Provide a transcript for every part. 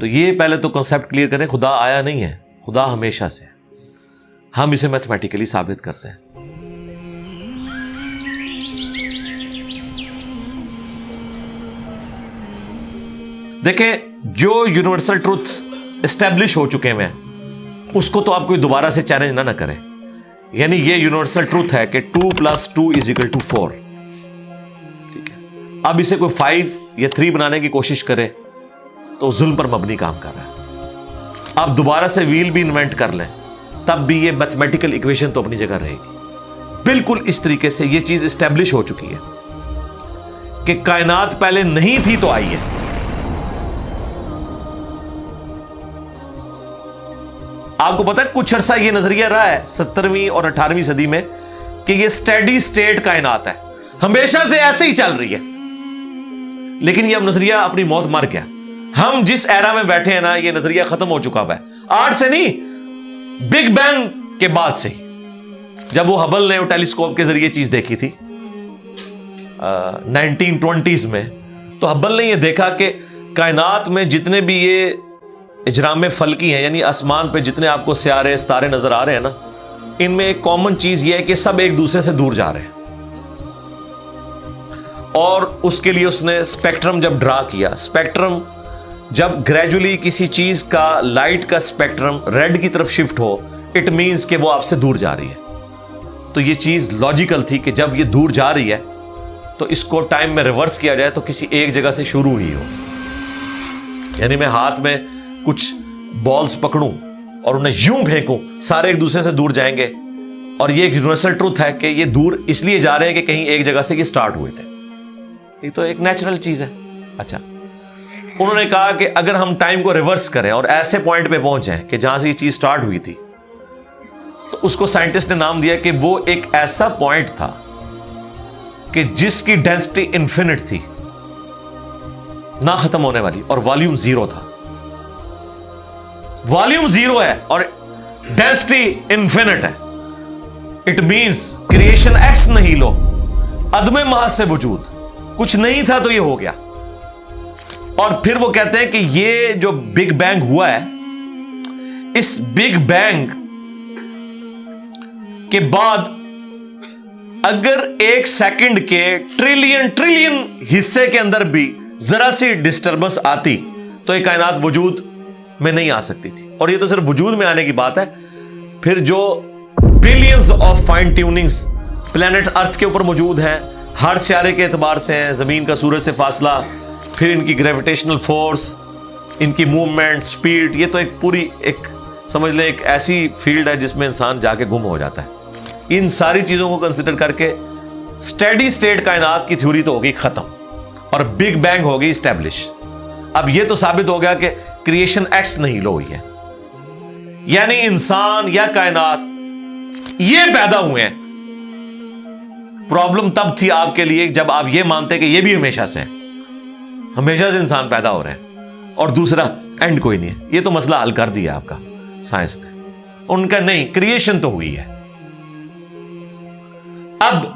تو یہ پہلے تو کنسیپٹ کلیئر کریں, خدا آیا نہیں ہے, خدا ہمیشہ سے, ہم اسے میتھمیٹیکلی ثابت کرتے ہیں. دیکھیں جو یونیورسل ٹروتھ اسٹیبلش ہو چکے ہیں اس کو تو آپ کوئی دوبارہ سے چیلنج نہ کریں. یعنی یہ یونیورسل ٹروتھ ہے کہ 2 + 2 = 4. ٹھیک ہے, اب اسے کوئی 5 یا 3 بنانے کی کوشش کرے تو ظلم پر مبنی کام کر رہا ہے. آپ دوبارہ سے ویل بھی انوینٹ کر لیں تب بھی یہ میتھمیٹیکل ایکویشن تو اپنی جگہ رہے گی. بالکل اس طریقے سے یہ چیز اسٹیبلش ہو چکی ہے کہ کائنات پہلے نہیں تھی تو آئی ہے. آپ کو پتا ہے کچھ عرصہ یہ نظریہ رہا ہے 17ویں اور 18ویں صدی میں کہ یہ سٹیڈی سٹیٹ کائنات ہے, ہمیشہ سے ایسے ہی چل رہی ہے. لیکن یہ اب نظریہ اپنی موت مر گیا. ہم جس ایرا میں بیٹھے ہیں نا, یہ نظریہ ختم ہو چکا ہوا ہے. آج سے نہیں, بگ بینگ کے بعد سے ہی, جب وہ ہبل نے وہ ٹیلیسکوپ کے ذریعے چیز دیکھی تھی 1920s میں, تو ہبل نے یہ دیکھا کہ کائنات میں جتنے بھی یہ اجرام فلکی ہیں, یعنی آسمان پہ جتنے آپ کو سیارے ستارے نظر آ رہے ہیں نا, ان میں ایک کامن چیز یہ ہے کہ سب ایک دوسرے سے دور جا رہے ہیں. اور اس کے لیے اس نے اسپیکٹرم جب ڈرا کیا, اسپیکٹرم جب گریجولی کسی چیز کا لائٹ کا اسپیکٹرم ریڈ کی طرف شفٹ ہو, اٹ مینز کہ وہ آپ سے دور جا رہی ہے. تو یہ چیز لاجیکل تھی کہ جب یہ دور جا رہی ہے تو اس کو ٹائم میں ریورس کیا جائے تو کسی ایک جگہ سے شروع ہی ہو. یعنی میں ہاتھ میں کچھ بالز پکڑوں اور انہیں یوں پھینکوں, سارے ایک دوسرے سے دور جائیں گے. اور یہ ایک یونیورسل ٹروتھ ہے کہ یہ دور اس لیے جا رہے ہیں کہ کہیں ایک جگہ سے یہ سٹارٹ ہوئے تھے. یہ تو ایک نیچرل چیز ہے. اچھا, انہوں نے کہا کہ اگر ہم ٹائم کو ریورس کریں اور ایسے پوائنٹ پہ پہنچ جائیں کہ جہاں سے یہ چیز سٹارٹ ہوئی تھی, تو اس کو سائنٹسٹ نے نام دیا کہ وہ ایک ایسا پوائنٹ تھا کہ جس کی ڈینسٹی انفینٹ تھی, نہ ختم ہونے والی, اور والیوم 0 تھا. والیوم 0 ہے اور ڈینسٹی انفینٹ ہے. اٹ مینس کریشن ایکس نہیں لو, عدم محض سے وجود, کچھ نہیں تھا تو یہ ہو گیا. اور پھر وہ کہتے ہیں کہ یہ جو بگ بینگ ہوا ہے, اس بگ بینگ کے بعد اگر 1 سیکنڈ کے ٹریلین حصے کے اندر بھی ذرا سی ڈسٹربنس آتی تو یہ کائنات وجود میں نہیں آ سکتی تھی. اور یہ تو صرف وجود میں آنے کی بات ہے, پھر جو billions of fine tunings planet earth کے اوپر موجود ہیں, ہر سیارے کے اعتبار سے ہیں, زمین کا سورج سے فاصلہ, پھر ان کی گریویٹیشنل فورس, ان کی موومنٹ, سپیڈ, یہ تو ایک پوری ایک سمجھ لیں ایک ایسی فیلڈ ہے جس میں انسان جا کے گم ہو جاتا ہے. ان ساری چیزوں کو کنسیڈر کر کے سٹیڈی سٹیٹ کائنات کی تھیوری تو ہوگی ختم اور بگ بینگ ہوگی اسٹیبلش. اب یہ تو ثابت ہو گیا کہ کریشن ایکس نہیں لو ہوئی ہے, یعنی انسان یا کائنات یہ پیدا ہوئے ہیں. پرابلم تب تھی آپ کے لیے جب آپ یہ مانتے کہ یہ بھی ہمیشہ سے ہیں, ہمیشہ سے انسان پیدا ہو رہے ہیں اور دوسرا اینڈ کوئی نہیں ہے. یہ تو مسئلہ حل کر دیا آپ کا سائنس نے. ان کا نہیں, کریشن تو ہوئی ہے. اب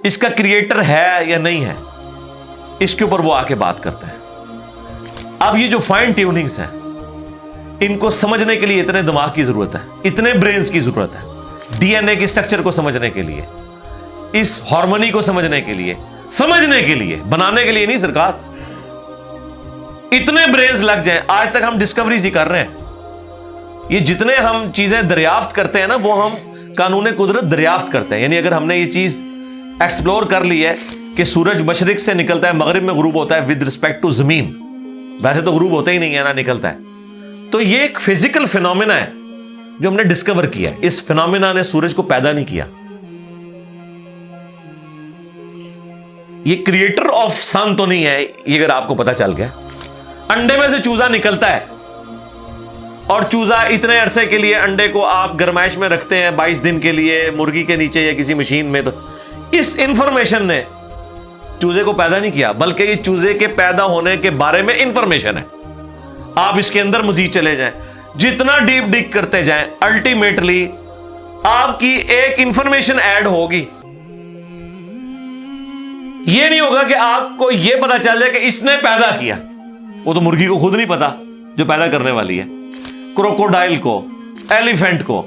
اس کا کریٹر ہے یا نہیں ہے, اس کے اوپر وہ آ کے بات کرتا ہے. اب یہ جو فائن ٹیوننگز ہیں, ان کو سمجھنے کے لیے اتنے دماغ کی ضرورت ہے, اتنے برینز کی ضرورت ہے, ڈی این اے کی سٹرکچر کو سمجھنے کے لیے, اس ہارمونی کو سمجھنے کے لیے, بنانے کے لیے نہیں سرکار. اتنے برینز لگ جائیں. آج تک ہم ڈسکوریز ہی کر رہے ہیں. یہ جتنے ہم چیزیں دریافت کرتے ہیں نا, وہ ہم قانون قدرت دریافت کرتے ہیں. یعنی اگر ہم نے یہ چیز ایکسپلور کر لی ہے کہ سورج مشرق سے نکلتا ہے, مغرب میں غروب ہوتا ہے ود رسپیکٹ ٹو زمین, ویسے تو غروب ہوتا ہی نہیں ہے نا, نکلتا ہے. تو یہ ایک فزیکل فینومینا ہے جو ہم نے ڈسکور کیا ہے. اس فینومینا نے سورج کو پیدا نہیں کیا. یہ کریٹر آف سن تو نہیں ہے, یہ اگر آپ کو پتا چل گیا. انڈے میں سے چوزا نکلتا ہے اور چوزا اتنے عرصے کے لیے انڈے کو آپ گرمائش میں رکھتے ہیں 22 دن کے لیے مرغی کے نیچے یا کسی مشین میں. تو اس انفارمیشن نے چوزے کو پیدا نہیں کیا, بلکہ یہ چوزے کے پیدا ہونے کے بارے میں انفارمیشن ہے. آپ اس کے اندر مزید چلے جائیں, جتنا ڈیپ ڈگ کرتے جائیں, الٹیمیٹلی آپ کی ایک انفارمیشن ایڈ ہوگی. یہ نہیں ہوگا کہ آپ کو یہ پتا چل جائے کہ اس نے پیدا کیا. وہ تو مرغی کو خود نہیں پتا جو پیدا کرنے والی ہے, کروکوڈائل کو, ایلیفینٹ کو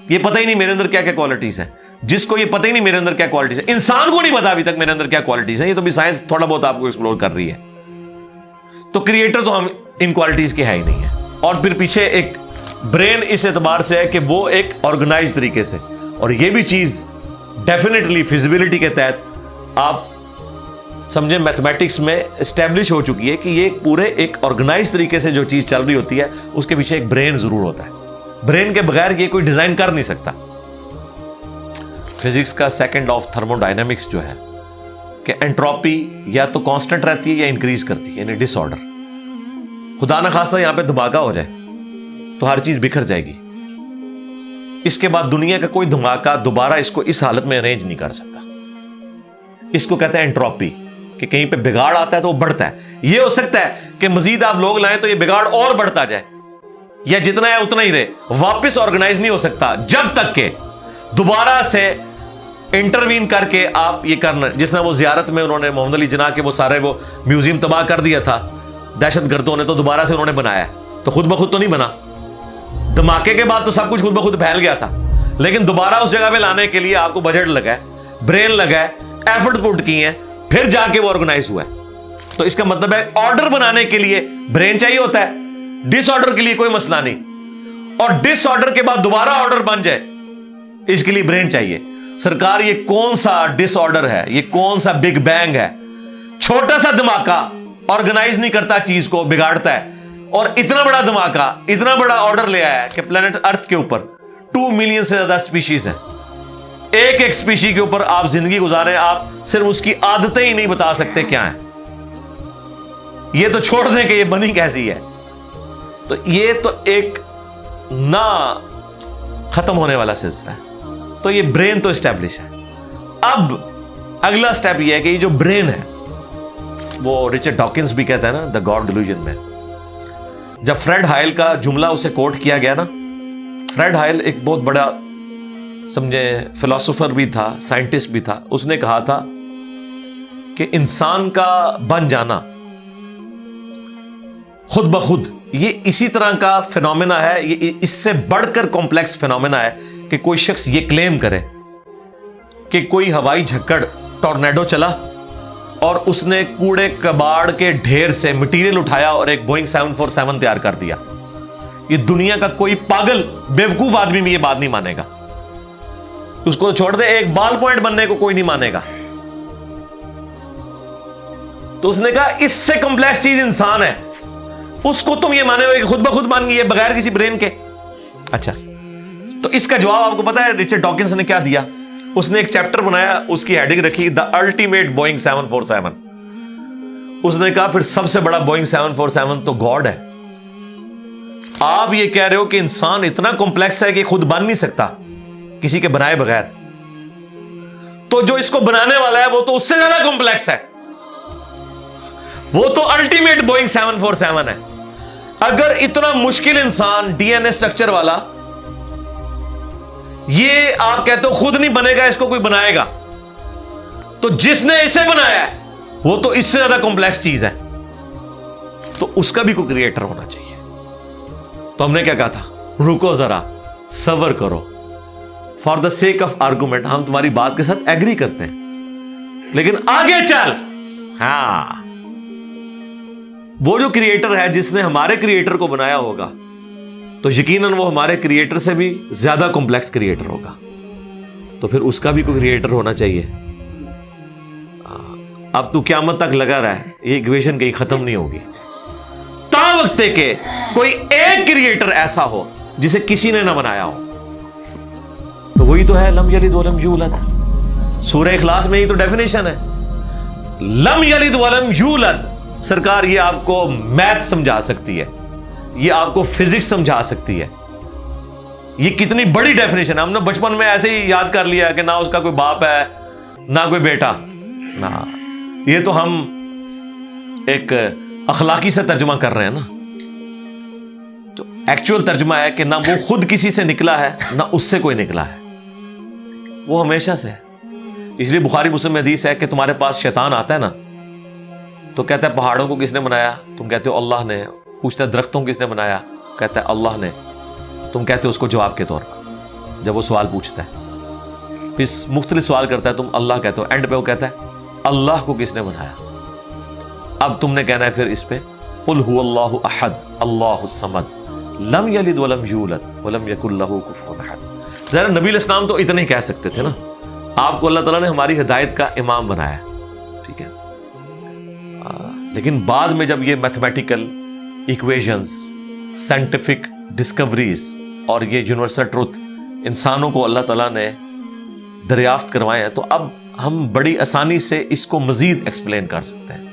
یہ پتہ ہی نہیں میرے اندر کیا کیا کوالٹیز ہیں, جس کو یہ پتہ ہی نہیں میرے اندر کیا کوالٹیز ہیں, انسان کو نہیں پتا ابھی تک میرے اندر کیا کوالٹیز ہیں, یہ تو بھی سائنس تھوڑا بہت آپ کو ایکسپلور کر رہی ہے. تو کریٹر تو ہم ان کوالٹیز کے ہے ہی نہیں ہے. اور پھر پیچھے ایک برین اس اعتبار سے ہے کہ وہ ایک آرگنائز طریقے سے, اور یہ بھی چیز ڈیفینیٹلی فیزیبلٹی کے تحت آپ سمجھیں میتھمیٹکس میں اسٹیبلش ہو چکی ہے کہ یہ پورے ایک آرگنائز طریقے سے جو چیز چل رہی ہوتی ہے اس کے پیچھے ایک برین ضرور ہوتا ہے. برین کے بغیر یہ کوئی ڈیزائن کر نہیں سکتا. فزکس کا second law of thermo dynamics جو ہے کہ انٹروپی یا تو کانسٹنٹ رہتی ہے یا انکریز کرتی ہے, یعنی ڈس آرڈر. خدا نہ خواستہ یہاں پہ دھماکہ ہو جائے تو ہر چیز بکھر جائے گی. اس کے بعد دنیا کا کوئی دھماکہ دوبارہ اس کو اس حالت میں ارینج نہیں کر سکتا. اس کو کہتے ہیں انٹروپی, کہ کہیں پہ بگاڑ آتا ہے تو وہ بڑھتا ہے. یہ ہو سکتا ہے کہ مزید آپ لوگ لائیں تو یہ بگاڑ اور بڑھتا جائے, یا جتنا ہے اتنا ہی رہے, واپس آرگنائز نہیں ہو سکتا جب تک کہ دوبارہ سے انٹروین کر کے آپ یہ کرنا. جس طرح وہ زیارت میں انہوں نے محمد علی جناح کے وہ سارے وہ میوزیم تباہ کر دیا تھا دہشت گردوں نے, تو دوبارہ سے انہوں نے بنایا, تو خود بخود تو نہیں بنا. دھماکے کے بعد تو سب کچھ خود بخود پھیل گیا تھا, لیکن دوبارہ اس جگہ پہ لانے کے لیے آپ کو بجٹ لگا ہے, برین لگا ہے, ایفرٹ پٹ کی ہیں, پھر جا کے وہ آرگنائز ہوا ہے. تو اس کا مطلب ہے آرڈر بنانے کے لیے برین چاہیے ہوتا ہے, ڈس آرڈر کے لیے کوئی مسئلہ نہیں. اور ڈس آرڈر کے بعد دوبارہ آرڈر بن جائے اس کے لیے برین چاہیے. سرکار یہ کون سا ڈس آرڈر ہے, یہ کون سا بگ بینگ ہے؟ چھوٹا سا دھماکہ آرگنائز نہیں کرتا, چیز کو بگاڑتا ہے, اور اتنا بڑا دھماکہ اتنا بڑا آرڈر لے آیا ہے کہ پلانٹ ارتھ کے اوپر 2 ملین سے زیادہ سپیشیز ہیں. ایک ایک سپیشی کے اوپر آپ زندگی گزارے, آپ صرف اس کی عادتیں ہی نہیں بتا سکتے کیا ہیں. یہ تو چھوڑ دیں کہ یہ بنی کیسی ہے. تو یہ تو ایک نہ ختم ہونے والا سلسلہ ہے. تو یہ برین تو اسٹیبلش ہے. اب اگلا سٹیپ یہ ہے کہ یہ جو برین ہے, وہ رچرڈ ڈاکنز بھی کہتا ہے نا دا گاڈ ڈیلوژن میں, جب فریڈ ہائل کا جملہ اسے کوٹ کیا گیا نا, فریڈ ہائل ایک بہت بڑا سمجھے فلاسفر بھی تھا, سائنٹسٹ بھی تھا. اس نے کہا تھا کہ انسان کا بن جانا خود بخود یہ اسی طرح کا فینومینا ہے, یہ اس سے بڑھ کر کمپلیکس فینومینا ہے کہ کوئی شخص یہ کلیم کرے کہ کوئی ہوائی جھکڑ ٹورنیڈو چلا اور اس نے کوڑے کباڑ کے ڈھیر سے مٹیریل اٹھایا اور ایک بوئنگ 747 تیار کر دیا. یہ دنیا کا کوئی پاگل بیوقوف آدمی بھی یہ بات نہیں مانے گا. اس کو چھوڑ دے, ایک بال پوائنٹ بننے کو کوئی نہیں مانے گا. تو اس نے کہا اس سے کمپلیکس چیز انسان ہے, اس کو تم یہ مانے ہو کہ خود بخود مان گئی ہے بغیر کسی برین کے. اچھا, تو اس کا جواب آپ کو پتا ہے رچرڈ ڈاکنز نے کیا دیا؟ اس نے ایک چیپٹر بنایا, اس کی ہیڈنگ رکھی دا الٹیمیٹ بوئنگ 747. اس نے کہا پھر سب سے بڑا بوئنگ 747 تو گاڈ ہے. آپ یہ کہہ رہے ہو کہ انسان اتنا کمپلیکس ہے کہ خود بن نہیں سکتا کسی کے بنائے بغیر, تو جو اس کو بنانے والا ہے وہ تو اس سے زیادہ کمپلیکس ہے, وہ تو الٹیمیٹ بوئنگ 747 ہے. اگر اتنا مشکل انسان ڈی این اے اسٹرکچر والا یہ آپ کہتے ہو خود نہیں بنے گا, اس کو کوئی بنائے گا, تو جس نے اسے بنایا ہے وہ تو اس سے زیادہ کمپلیکس چیز ہے, تو اس کا بھی کوئی کریٹر ہونا چاہیے. تو ہم نے کیا کہا تھا, رکو ذرا صبر کرو, for the sake of argument ہم تمہاری بات کے ساتھ ایگری کرتے ہیں, لیکن آگے چل. ہاں, وہ جو کریٹر ہے جس نے ہمارے کریٹر کو بنایا ہوگا تو یقیناً وہ ہمارے کریٹر سے بھی زیادہ کمپلیکس کریٹر ہوگا, تو پھر اس کا بھی کوئی کریٹر ہونا چاہیے. اب تو قیامت تک لگا رہا ہے, یہ ایکویشن کہیں ختم نہیں ہوگی تا وقت کہ کوئی ایک کریٹر ایسا ہو جسے کسی نے نہ بنایا ہو. تو وہی تو ہے لم یلد ولم یولد. سورہ اخلاص میں یہ تو ڈیفینیشن ہے, لم یلد ولم یولد. سرکار یہ آپ کو میتھ سمجھا سکتی ہے, یہ آپ کو فزکس سمجھا سکتی ہے. یہ کتنی بڑی ڈیفینیشن ہے. ہم نے بچپن میں ایسے ہی یاد کر لیا کہ نہ اس کا کوئی باپ ہے نہ کوئی بیٹا. نہ, یہ تو ہم ایک اخلاقی سے ترجمہ کر رہے ہیں نا. تو ایکچوئل ترجمہ ہے کہ نہ وہ خود کسی سے نکلا ہے نہ اس سے کوئی نکلا ہے, وہ ہمیشہ سے ہے. اس لیے بخاری مسلم میں حدیث ہے کہ تمہارے پاس شیطان آتا ہے نا تو کہتا ہے پہاڑوں کو کس نے بنایا؟ تم کہتے ہو اللہ نے. پوچھتا ہے درختوں کس نے بنایا؟ کہتا ہے اللہ نے. تم کہتے ہو اس کو جواب کے طور پر جب وہ سوال پوچھتا ہے. پھر مختلف سوال کرتا ہے, تم اللہ کہتے ہو. اینڈ پہ وہ کہتا ہے اللہ کو کس نے بنایا؟ اب تم نے کہنا ہے پھر اس پہ قل هو اللہ احد اللہ الصمد لم یلد ولم یولد ولم یکن لہ کفوا احد. ذرا نبی علیہ السلام تو اتنے ہی کہہ سکتے تھے نا. آپ کو اللہ تعالیٰ نے ہماری ہدایت کا امام بنایا, ٹھیک ہے. لیکن بعد میں جب یہ میتھمیٹیکل ایکویشنز, سائنٹیفک ڈسکوریز اور یہ یونیورسل ٹروتھ انسانوں کو اللہ تعالیٰ نے دریافت کروائے ہیں, تو اب ہم بڑی آسانی سے اس کو مزید ایکسپلین کر سکتے ہیں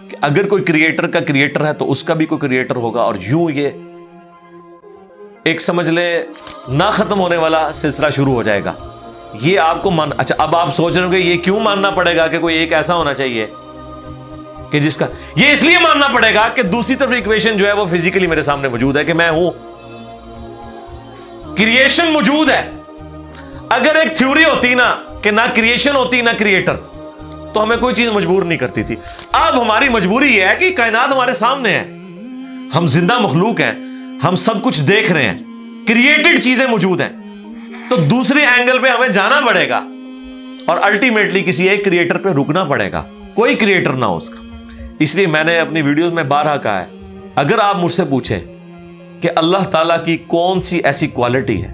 کہ اگر کوئی کریٹر کا کریٹر ہے تو اس کا بھی کوئی کریٹر ہوگا. اور یوں یہ ایک سمجھ لے نہ ختم ہونے والا سلسلہ شروع ہو جائے گا. یہ آپ کو اچھا اب آپ سوچ رہے ہو کہ یہ کیوں ماننا پڑے گا کہ کوئی ایک ایسا ہونا چاہیے کہ جس کا, یہ اس لیے ماننا پڑے گا کہ دوسری طرف ایکویشن جو ہے وہ فزیکلی میرے سامنے موجود ہے کہ میں ہوں, کریشن موجود ہے. اگر ایک تھیوری ہوتی نا کہ نہ کریشن ہوتی نہ کریٹر, تو ہمیں کوئی چیز مجبور نہیں کرتی تھی. اب ہماری مجبوری یہ ہے کہ کائنات ہمارے سامنے ہے, ہم زندہ مخلوق ہیں, ہم سب کچھ دیکھ رہے ہیں, کریٹڈ چیزیں موجود ہیں, تو دوسرے اینگل پہ ہمیں جانا پڑے گا اور الٹیمیٹلی کسی ایک کریٹر پہ رکنا پڑے گا, کوئی کریٹر نہ ہو اس کا. اس لیے میں نے اپنی ویڈیوز میں بارہا کہا ہے, اگر آپ مجھ سے پوچھیں کہ اللہ تعالیٰ کی کون سی ایسی کوالٹی ہے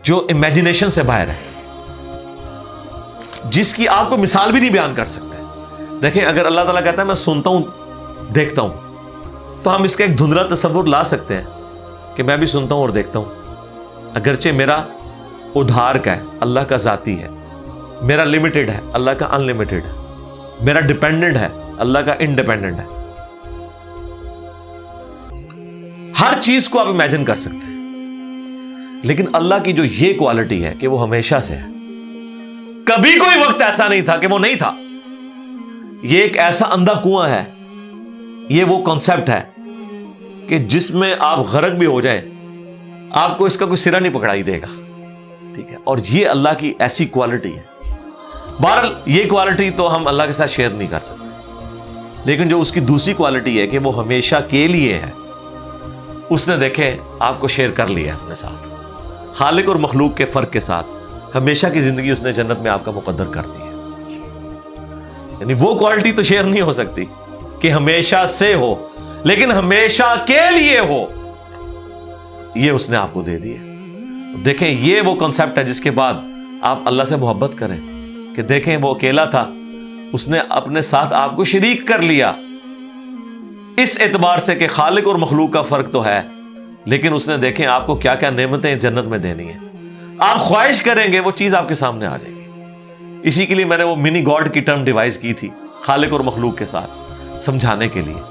جو امیجنیشن سے باہر ہے, جس کی آپ کو مثال بھی نہیں بیان کر سکتے. دیکھیں اگر اللہ تعالیٰ کہتا ہے میں سنتا ہوں دیکھتا ہوں, تو ہم اس کا ایک دھندلا تصور لا سکتے ہیں کہ میں بھی سنتا ہوں اور دیکھتا ہوں, اگرچہ میرا ادھار کا ہے, اللہ کا ذاتی ہے, میرا لمیٹڈ ہے, اللہ کا ان لمیٹڈ ہے, میرا ڈیپینڈنٹ ہے, اللہ کا انڈیپینڈنٹ ہے. ہر چیز کو آپ امیجن کر سکتے ہیں, لیکن اللہ کی جو یہ کوالٹی ہے کہ وہ ہمیشہ سے ہے, کبھی کوئی وقت ایسا نہیں تھا کہ وہ نہیں تھا. یہ ایک ایسا اندھا کنواں ہے, یہ وہ کانسیپٹ ہے کہ جس میں آپ غرق بھی ہو جائیں آپ کو اس کا کوئی سرا نہیں پکڑائی دے گا, ٹھیک ہے. اور یہ اللہ کی ایسی کوالٹی ہے. بہرحال یہ کوالٹی تو ہم اللہ کے ساتھ شیئر نہیں کر سکتے, لیکن جو اس کی دوسری کوالٹی ہے کہ وہ ہمیشہ کے لیے ہے, اس نے دیکھے آپ کو شیئر کر لیا اپنے ساتھ, خالق اور مخلوق کے فرق کے ساتھ ہمیشہ کی زندگی اس نے جنت میں آپ کا مقدر کر دی ہے. یعنی وہ کوالٹی تو شیئر نہیں ہو سکتی کہ ہمیشہ سے ہو, لیکن ہمیشہ کے لیے ہو, یہ اس نے آپ کو دے دی ہے. دیکھیں یہ وہ کنسپٹ ہے جس کے بعد آپ اللہ سے محبت کریں کہ دیکھیں وہ اکیلا تھا, اس نے اپنے ساتھ آپ کو شریک کر لیا, اس اعتبار سے کہ خالق اور مخلوق کا فرق تو ہے, لیکن اس نے دیکھیں آپ کو کیا کیا نعمتیں جنت میں دینی ہیں. آپ خواہش کریں گے وہ چیز آپ کے سامنے آ جائے گی. اسی کے لیے میں نے وہ منی گاڈ کی ٹرم ڈیوائز کی تھی خالق اور مخلوق کے ساتھ سمجھانے کے لیے.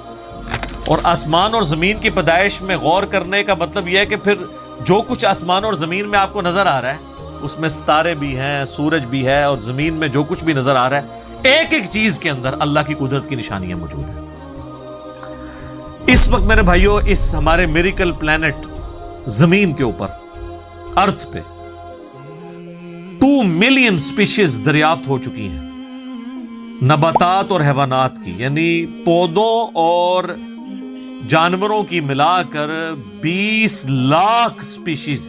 اور آسمان اور زمین کی پیدائش میں غور کرنے کا مطلب یہ ہے کہ پھر جو کچھ آسمان اور زمین میں آپ کو نظر آ رہا ہے, اس میں ستارے بھی ہیں, سورج بھی ہے, اور زمین میں جو کچھ بھی نظر آ رہا ہے, ایک ایک چیز کے اندر اللہ کی قدرت کی نشانیاں موجود ہیں. اس وقت میرے بھائیوں اس ہمارے میریکل پلانٹ زمین کے اوپر, ارتھ پہ 2 ملین سپیشیز دریافت ہو چکی ہیں, نباتات اور حیوانات کی, یعنی پودوں اور جانوروں کی ملا کر 20 لاکھ سپیشیز,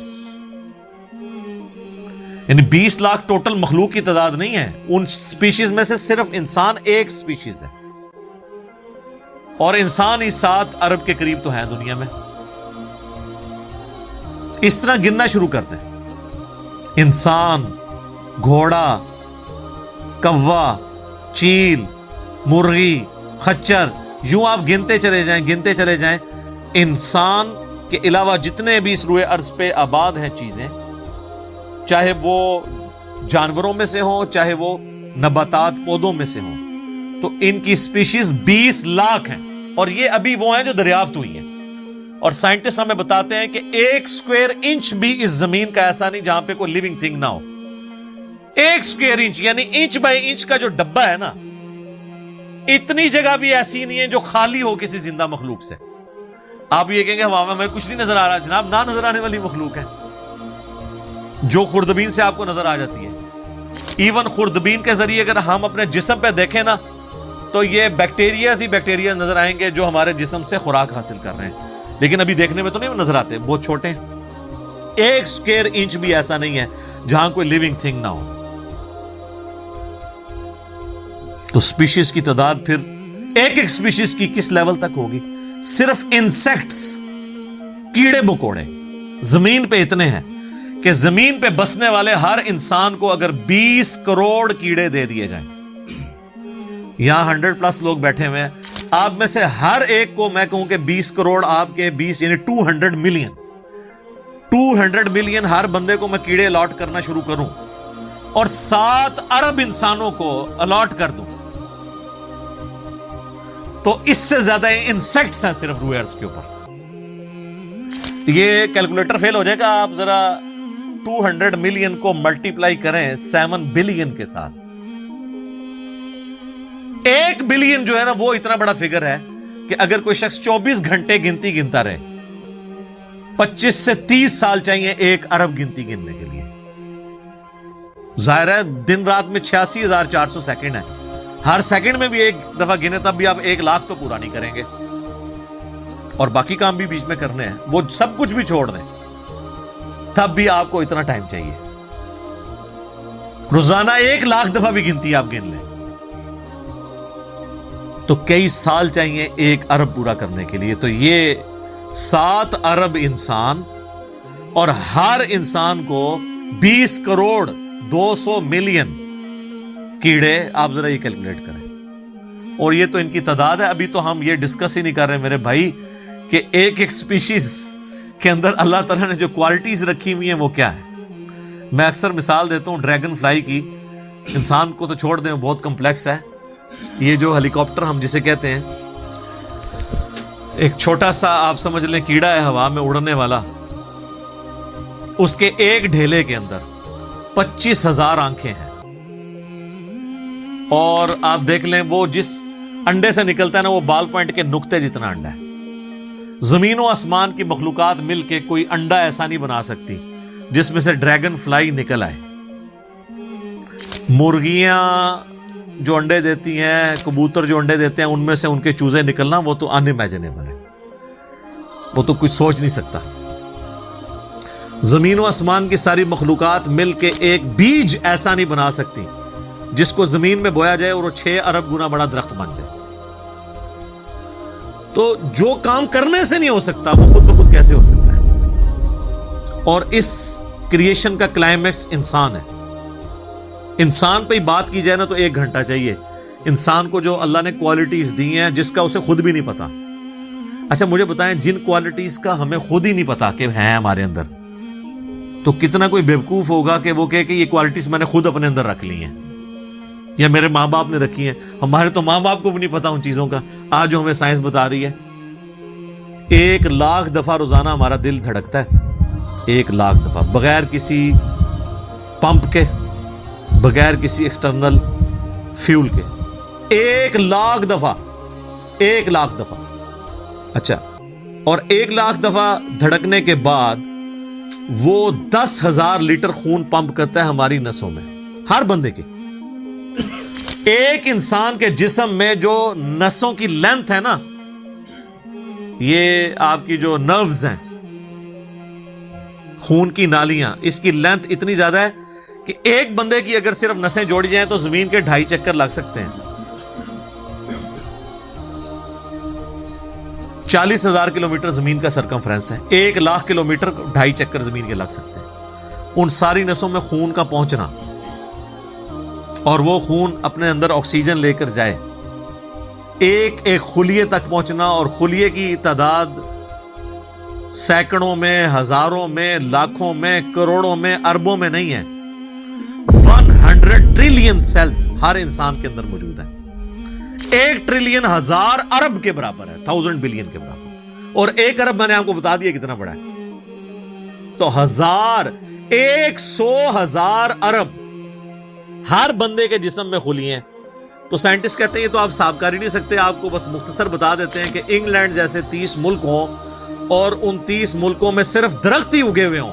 یعنی 20 لاکھ ٹوٹل مخلوق کی تعداد نہیں ہے. ان سپیشیز میں سے صرف انسان ایک سپیشیز ہے, اور انسان ہی 7 ارب کے قریب تو ہیں دنیا میں. اس طرح گننا شروع کرتے ہیں, انسان, گھوڑا, کوا, چیل, مرغی, خچر, یوں آپ گنتے چلے جائیں. انسان کے علاوہ جتنے بھی اس روئے ارض پہ آباد ہیں چیزیں, چاہے وہ جانوروں میں سے ہوں چاہے وہ نباتات پودوں میں سے ہوں, تو ان کی سپیشیز 20 لاکھ ہیں, اور یہ ابھی وہ ہیں جو دریافت ہوئی ہیں. اور سائنٹسٹ ہمیں بتاتے ہیں کہ 1 اسکوائر انچ بھی اس زمین کا ایسا نہیں جہاں پہ کوئی لیونگ تھنگ نہ ہو. 1 اسکوائر انچ یعنی انچ بائی انچ کا جو ڈبہ ہے نا, اتنی جگہ بھی ایسی نہیں ہے جو خالی ہو کسی زندہ مخلوق سے. آپ یہ کہیں گے ہوا میں کچھ نہیں نظر آ رہا, جناب نہ نظر آنے والی مخلوق ہے جو خوردبین سے آپ کو نظر آ جاتی ہے. ایون خوردبین کے ذریعے اگر ہم اپنے جسم پہ دیکھیں نا, تو یہ بیکٹیریاز ہی بیکٹیریا نظر آئیں گے جو ہمارے جسم سے خوراک حاصل کر رہے ہیں، لیکن ابھی دیکھنے میں تو نہیں نظر آتے، بہت چھوٹے ہیں، 1 اسکوائر انچ بھی ایسا نہیں ہے جہاں کوئی لیونگ تھنگ نہ ہو۔ تو سپیشیز کی تعداد پھر ایک ایک سپیشیز کی کس لیول تک ہوگی؟ صرف انسیکٹس، کیڑے مکوڑے زمین پہ اتنے ہیں کہ زمین پہ بسنے والے ہر انسان کو اگر 20 کروڑ کیڑے دے دیے جائیں، یہاں 100+ لوگ بیٹھے ہوئے ہیں، آپ میں سے ہر ایک کو میں کہوں کہ 20 کروڑ آپ کے 20 یعنی 200 ملین ہر بندے کو میں کیڑے الاٹ کرنا شروع کروں اور 7 ارب انسانوں کو الاٹ کر دوں، تو اس سے زیادہ انسیکٹس ہیں صرف روئے ارض کے اوپر۔ یہ کیلکولیٹر فیل ہو جائے گا، آپ ذرا 200 ملین کو ملٹیپلائی کریں 7 بلین کے ساتھ، 1 بلین جو ہے نا وہ اتنا بڑا فگر ہے کہ اگر کوئی شخص 24 گھنٹے گنتی گنتا رہے، 25 سے 30 سال چاہیے 1 ارب گنتی گننے کے لیے۔ ظاہر ہے دن رات میں 86,400 سیکنڈ ہے، ہر سیکنڈ میں بھی 1 دفعہ گنے تب بھی آپ 1 لاکھ تو پورا نہیں کریں گے، اور باقی کام بھی بیچ میں کرنے ہیں، وہ سب کچھ بھی چھوڑ دیں تب بھی آپ کو اتنا ٹائم چاہیے۔ روزانہ 1 لاکھ دفعہ بھی گنتی آپ گن لیں تو کئی سال چاہیے 1 ارب پورا کرنے کے لیے۔ تو یہ 7 ارب انسان، اور ہر انسان کو 20 کروڑ 200 ملین کیڑے، آپ ذرا یہ کیلکولیٹ کریں، اور یہ تو ان کی تعداد ہے۔ ابھی تو ہم یہ ڈسکس ہی نہیں کر رہے میرے بھائی کہ ایک ایک سپیشیز کے اندر اللہ تعالیٰ نے جو کوالٹیز رکھی ہوئی ہیں وہ کیا ہے۔ میں اکثر مثال دیتا ہوں ڈریگن فلائی کی، انسان کو تو چھوڑ دیں بہت کمپلیکس ہے، یہ جو ہیلی کاپٹر ہم جسے کہتے ہیں، ایک چھوٹا سا آپ سمجھ لیں کیڑا ہے ہوا میں اڑنے والا، اس کے ایک ڈھیلے کے اندر 25,000 آنکھیں ہیں، اور آپ دیکھ لیں وہ جس انڈے سے نکلتا ہے نا وہ بال پوائنٹ کے نقطے جتنا انڈا ہے۔ زمین و آسمان کی مخلوقات مل کے کوئی انڈا ایسا نہیں بنا سکتی جس میں سے ڈریگن فلائی نکل آئے۔ مرغیاں جو انڈے دیتی ہیں، کبوتر جو انڈے دیتے ہیں، ان میں سے ان کے چوزے نکلنا وہ تو ان امیجنیبل ہے، وہ تو کچھ سوچ نہیں سکتا۔ زمین و آسمان کی ساری مخلوقات مل کے ایک بیج ایسا نہیں بنا سکتی جس کو زمین میں بویا جائے اور وہ 6 ارب گنا بڑا درخت بن جائے۔ تو جو کام کرنے سے نہیں ہو سکتا وہ خود بخود کیسے ہو سکتا ہے؟ اور اس کریشن کا کلائمیکس انسان ہے۔ انسان پہ ہی بات کی جائے نا تو 1 گھنٹہ چاہیے۔ انسان کو جو اللہ نے کوالٹیز دی ہیں جس کا اسے خود بھی نہیں پتا۔ اچھا مجھے بتائیں جن کوالٹیز کا ہمیں خود ہی نہیں پتا کہ ہیں ہمارے اندر، تو کتنا کوئی بیوقوف ہوگا کہ وہ کہے کہ یہ کوالٹیز میں نے خود اپنے اندر رکھ لی ہیں یا میرے ماں باپ نے رکھی ہیں۔ ہمارے تو ماں باپ کو بھی نہیں پتا ان چیزوں کا، آج جو ہمیں سائنس بتا رہی ہے۔ 1 لاکھ دفعہ روزانہ ہمارا دل دھڑکتا ہے، 1 لاکھ دفعہ، بغیر کسی پمپ کے، بغیر کسی ایکسٹرنل فیول کے، 1 لاکھ دفعہ، 1 لاکھ دفعہ۔ اچھا، اور 1 لاکھ دفعہ دھڑکنے کے بعد وہ 10,000 لیٹر خون پمپ کرتا ہے ہماری نسوں میں، ہر بندے کے۔ ایک انسان کے جسم میں جو نسوں کی لینتھ ہے نا، یہ آپ کی جو نروز ہیں، خون کی نالیاں، اس کی لینتھ اتنی زیادہ ہے کہ ایک بندے کی اگر صرف نسیں جوڑی جائیں تو زمین کے 2.5 چکر لگ سکتے ہیں۔ 40,000 کلومیٹر زمین کا سرکمفرنس ہے، 1 لاکھ کلومیٹر 2.5 چکر زمین کے لگ سکتے ہیں۔ ان ساری نسوں میں خون کا پہنچنا اور وہ خون اپنے اندر آکسیجن لے کر جائے، ایک ایک خلیے تک پہنچنا، اور خلیے کی تعداد سینکڑوں میں، ہزاروں میں، لاکھوں میں، کروڑوں میں، اربوں میں نہیں ہے۔ 100 ٹریلین سیلز ہر انسان کے اندر موجود ہیں۔ 1 ٹریلین 1000 ارب کے برابر ہے، 1000 بلین کے برابر، اور 1 ارب میں نے آپ کو بتا دیا کتنا بڑا ہے۔ تو 100,000 ارب ہر بندے کے جسم میں خلیے ہیں۔ تو سائنٹسٹ کہتے ہیں یہ تو آپ حساب کر ہی نہیں سکتے، آپ کو بس مختصر بتا دیتے ہیں کہ انگلینڈ جیسے 30 ملک ہوں اور ان 30 ملکوں میں صرف درخت ہی اگے ہوئے ہوں،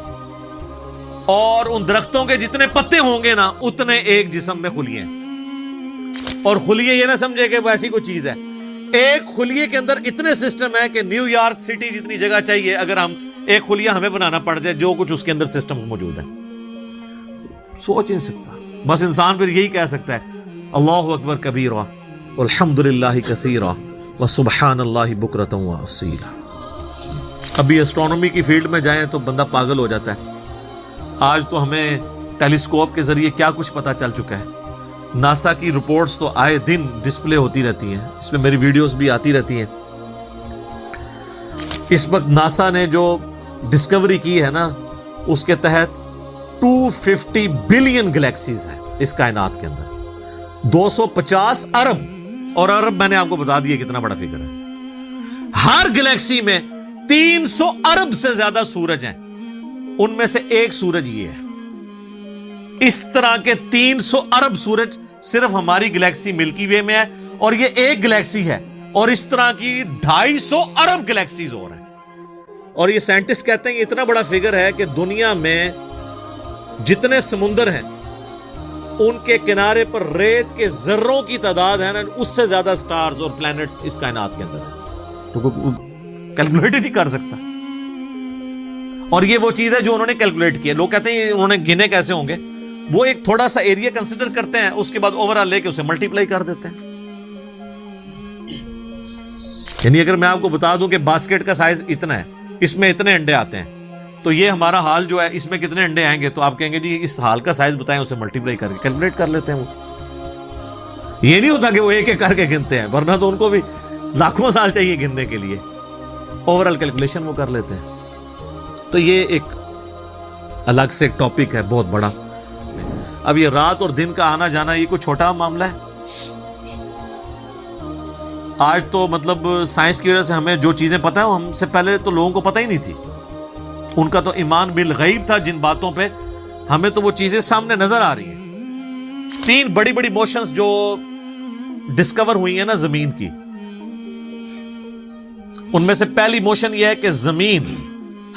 اور ان درختوں کے جتنے پتے ہوں گے نا اتنے ایک جسم میں خلیے ہیں۔ اور خلیے یہ نہ سمجھے کہ وہ ایسی کوئی چیز ہے. ایک خلیے کے اندر اتنے سسٹم ہے کہ نیو یارک سٹی جتنی جگہ چاہیے اگر ہم ایک خلیہ ہمیں بنانا پڑ جائے جو کچھ اس کے اندر سسٹم موجود ہے. سوچ نہیں سکتا. بس انسان پھر یہی کہہ سکتا ہے اللہ اکبر کبیرہ والحمدللہ کثیرہ وسبحان اللہ بکرۃ واصیلا. ابھی ایسٹرونومی کی فیلڈ میں جائیں تو بندہ پاگل ہو جاتا ہے. آج تو ہمیں ٹیلیسکوپ کے ذریعے کیا کچھ پتا چل چکا ہے. ناسا کی رپورٹس تو آئے دن ڈسپلے ہوتی رہتی ہیں, اس میں میری ویڈیوز بھی آتی رہتی ہیں. اس وقت ناسا نے جو ڈسکوری کی ہے نا اس کے تحت 250 بلین گلیکسیز ہیں اس کائنات کے اندر, 250 ارب, اور ارب میں نے آپ کو بتا دیا کتنا بڑا فگر ہے. ہر گلیکسی میں 300 ارب سے زیادہ سورج ہیں, ان میں سے ایک سورج یہ ہے. اس طرح کے 300 ارب سورج صرف ہماری گلیکسی ملکی وے میں ہے, اور یہ ایک گلیکسی ہے, اور اس طرح کی 250 ارب گلیکسیز اور ہیں. اور یہ سائنٹسٹ کہتے ہیں یہ اتنا بڑا فگر ہے کہ دنیا میں جتنے سمندر ہیں ان کے کنارے پر ریت کے ذروں کی تعداد ہے نا, اس سے زیادہ سٹارز اور پلانٹس اس کائنات کے اندر ہیں. تو کیلکولیٹ ہی نہیں کر سکتا. اور یہ وہ چیز ہے جو انہوں نے کیلکولیٹ کی ہے. لوگ کہتے ہیں انہوں نے گنے کیسے ہوں گے, وہ ایک تھوڑا سا ایریا کنسیڈر کرتے ہیں, اس کے بعد اوور آل لے کے اسے ملٹیپلائی کر دیتے ہیں. یعنی اگر میں آپ کو بتا دوں کہ باسکٹ کا سائز اتنا ہے, اس میں اتنے انڈے آتے ہیں, تو یہ ہمارا حال جو ہے اس میں کتنے انڈے آئیں گے, تو آپ کہیں گے جی اس حال کا سائز بتائیں, اسے ملٹیپلائی کر کے کیلکولیٹ کر لیتے ہیں. وہ یہ نہیں ہوتا کہ وہ ایک ایک کر کے گنتے ہیں, ورنہ تو ان کو بھی لاکھوں سال چاہیے گننے کے لیے. اوور آل کیلکولیشن وہ کر لیتے ہیں. تو یہ ایک الگ سے ایک ٹاپک ہے بہت بڑا. اب یہ رات اور دن کا آنا جانا یہ کوئی چھوٹا معاملہ ہے. آج تو مطلب سائنس کی وجہ سے ہمیں جو چیزیں پتہ ہیں ہم سے پہلے تو لوگوں کو پتہ ہی نہیں تھی. ان کا تو ایمان بالغیب تھا جن باتوں پہ, ہمیں تو وہ چیزیں سامنے نظر آ رہی ہیں. 3 بڑی بڑی موشنز جو ڈسکور ہوئی ہیں نا زمین کی, ان میں سے پہلی موشن یہ ہے کہ زمین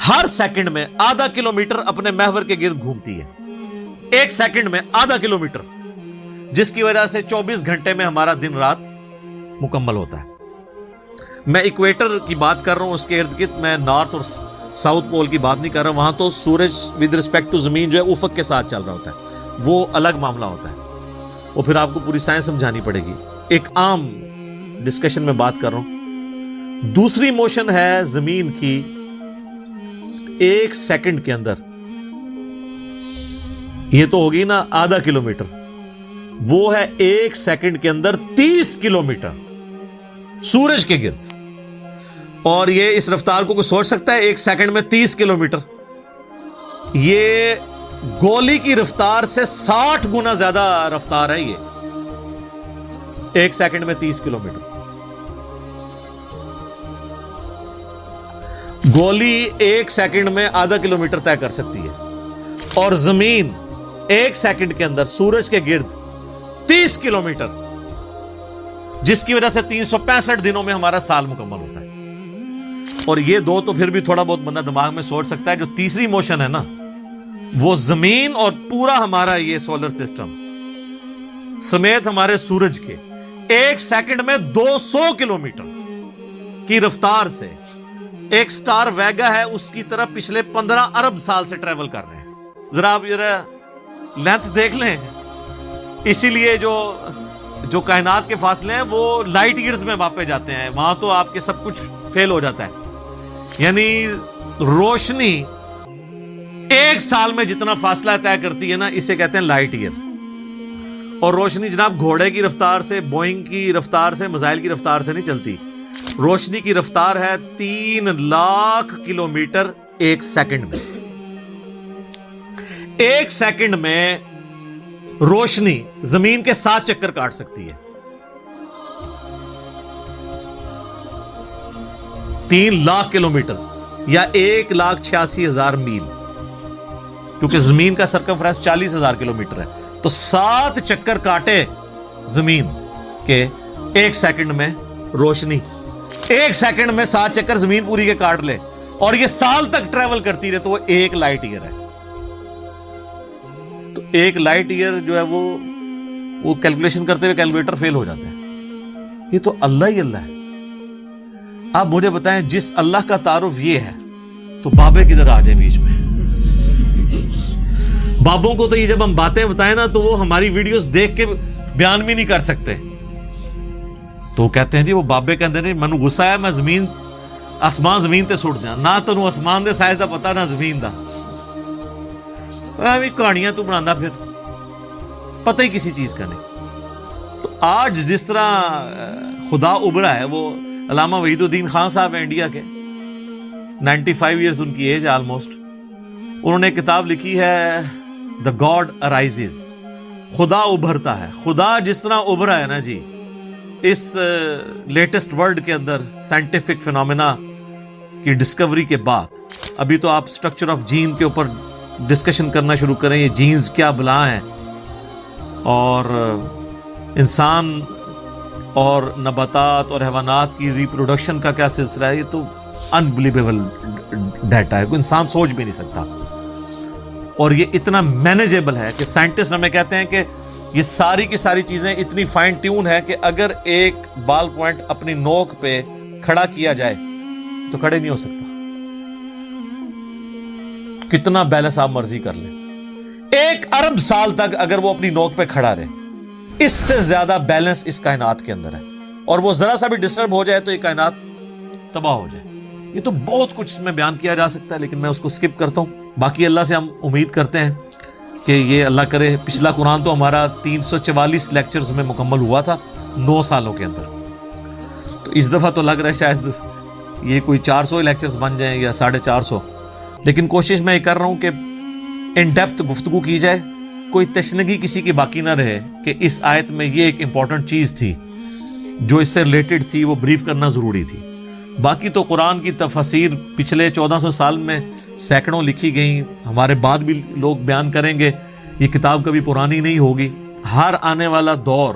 ہر سیکنڈ میں آدھا کلومیٹر اپنے محور کے گرد گھومتی ہے. ایک سیکنڈ میں آدھا کلومیٹر, جس کی وجہ سے 24 گھنٹے میں ہمارا دن رات مکمل ہوتا ہے. میں ایکویٹر کی بات کر رہا ہوں, اس کے ارد گرد, میں نارتھ اور ساؤتھ پول کی بات نہیں کر رہا. وہاں تو سورج ود رسپیکٹ ٹو زمین جو ہے افق کے ساتھ چل رہا ہوتا ہے, وہ الگ معاملہ ہوتا ہے. وہ پھر آپ کو پوری سائنس سمجھانی پڑے گی. ایک عام ڈسکشن میں بات کر رہا ہوں. دوسری موشن ہے زمین کی ایک سیکنڈ کے اندر, یہ تو ہوگی نا آدھا کلومیٹر, وہ ہے ایک سیکنڈ کے اندر 30 کلومیٹر سورج کے گرد. اور یہ اس رفتار کو کوئی سوچ سکتا ہے, ایک سیکنڈ میں 30 کلومیٹر؟ یہ گولی کی رفتار سے 60 گنا زیادہ رفتار ہے. یہ ایک سیکنڈ میں 30 کلومیٹر. گولی ایک سیکنڈ میں آدھا کلومیٹر طے کر سکتی ہے, اور زمین ایک سیکنڈ کے اندر سورج کے گرد 30 کلومیٹر, جس کی وجہ سے 365 دنوں میں ہمارا سال مکمل ہوتا ہے. اور یہ دو تو پھر بھی تھوڑا بہت بندہ دماغ میں سوچ سکتا ہے. جو تیسری موشن ہے نا, وہ زمین اور پورا ہمارا یہ سولر سسٹم سمیت ہمارے سورج کے ایک سیکنڈ میں 200 کلومیٹر کی رفتار سے ایک سٹار ویگا ہے اس کی طرف پچھلے 15 ارب سال سے ٹریول کر رہے ہیں. ذرا آپ لینتھ دیکھ لیں. اسی لیے جو کائنات کے فاصلے ہیں وہ لائٹ ایئرز میں ماپے جاتے ہیں. وہاں تو آپ کے سب کچھ فیل ہو جاتا ہے. یعنی روشنی ایک سال میں جتنا فاصلہ طے کرتی ہے نا, اسے کہتے ہیں لائٹ ایئر. اور روشنی جناب گھوڑے کی رفتار سے, بوئنگ کی رفتار سے, میزائل کی رفتار سے نہیں چلتی. روشنی کی رفتار ہے 3 لاکھ کلومیٹر ایک سیکنڈ میں. ایک سیکنڈ میں روشنی زمین کے 7 چکر کاٹ سکتی ہے. 3 لاکھ کلومیٹر یا 1,86,000 میل, کیونکہ زمین کا سرکمفرنس 40,000 کلومیٹر ہے. تو 7 چکر کاٹے زمین کے ایک سیکنڈ میں روشنی, ایک سیکنڈ میں 7 چکر زمین پوری کے کاٹ لے, اور یہ سال تک ٹریول کرتی رہے, تو وہ 1 لائٹ ایئر ہے. تو 1 لائٹ ایئر جو ہے وہ وہ کیلکولیشن کرتے ہوئے کیلکولیٹر فیل ہو جاتا ہے. یہ تو اللہ ہی اللہ ہے. آپ مجھے بتائیں جس اللہ کا تعارف یہ ہے تو بابے کدھر آ جائیں بیچ میں؟ بابوں کو تو یہ جب ہم باتیں بتائیں نا تو وہ ہماری ویڈیوز دیکھ کے بیان بھی نہیں کر سکتے. تو وہ کہتے ہیں جی وہ بابے کے اندر مینوں غصہ آیا میں زمین آسمان زمین تے سٹ دیا. نہ تینوں آسمان دے سائز دا پتا نہ زمین دا. ایویں کہانیاں تو بنانا پھر پتہ ہی کسی چیز کا نہیں. تو آج جس طرح خدا ابھرا ہے, وہ علامہ وحید الدین خان صاحب ہیں انڈیا کے, 95 ایئرز ان کی ایج آلموسٹ. انہوں نے ایک کتاب لکھی ہے دا گاڈ ارائزز, خدا ابھرتا ہے. خدا جس طرح ابھرا ہے نا جی اس لیٹسٹ ورلڈ کے اندر سائنٹیفک فینومینا کی ڈسکوری کے بعد, ابھی تو آپ اسٹرکچر آف جین کے اوپر ڈسکشن کرنا شروع کریں, یہ جینز کیا بلا ہیں اور انسان اور نباتات اور حیوانات کی ریپروڈکشن کا کیا سلسلہ ہے. یہ تو انبلیویبل ڈیٹا ہے, کوئی انسان سوچ بھی نہیں سکتا. اور یہ اتنا مینیجیبل ہے کہ سائنٹسٹ ہمیں کہتے ہیں کہ یہ ساری کی ساری چیزیں اتنی فائن ٹیون ہے کہ اگر ایک بال پوائنٹ اپنی نوک پہ کھڑا کیا جائے تو کھڑے نہیں ہو سکتا. کتنا بیلنس آپ مرضی کر لیں, 1 ارب سال تک اگر وہ اپنی نوک پہ کھڑا رہے, اس سے زیادہ بیلنس اس کائنات کے اندر ہے. اور وہ ذرا سا بھی ڈسٹرب ہو جائے تو یہ کائنات تباہ ہو جائے. یہ تو بہت کچھ اس میں بیان کیا جا سکتا ہے لیکن میں اس کو سکپ کرتا ہوں. باقی اللہ سے ہم امید کرتے ہیں کہ یہ اللہ کرے. پچھلا قرآن تو ہمارا 344 لیکچرز میں مکمل ہوا تھا 9 سالوں کے اندر. تو اس دفعہ تو لگ رہا ہے شاید یہ کوئی 400 لیکچرز بن جائیں یا 450. لیکن کوشش میں یہ کر رہا ہوں کہ ان ڈیپتھ گفتگو کی جائے, کوئی تشنگی کسی کی باقی نہ رہے کہ اس آیت میں یہ ایک امپورٹنٹ چیز تھی جو اس سے ریلیٹڈ تھی, وہ بریف کرنا ضروری تھی. باقی تو قرآن کی تفاسیر پچھلے 1400 سال میں سینکڑوں لکھی گئیں, ہمارے بعد بھی لوگ بیان کریں گے. یہ کتاب کبھی پرانی نہیں ہوگی. ہر آنے والا دور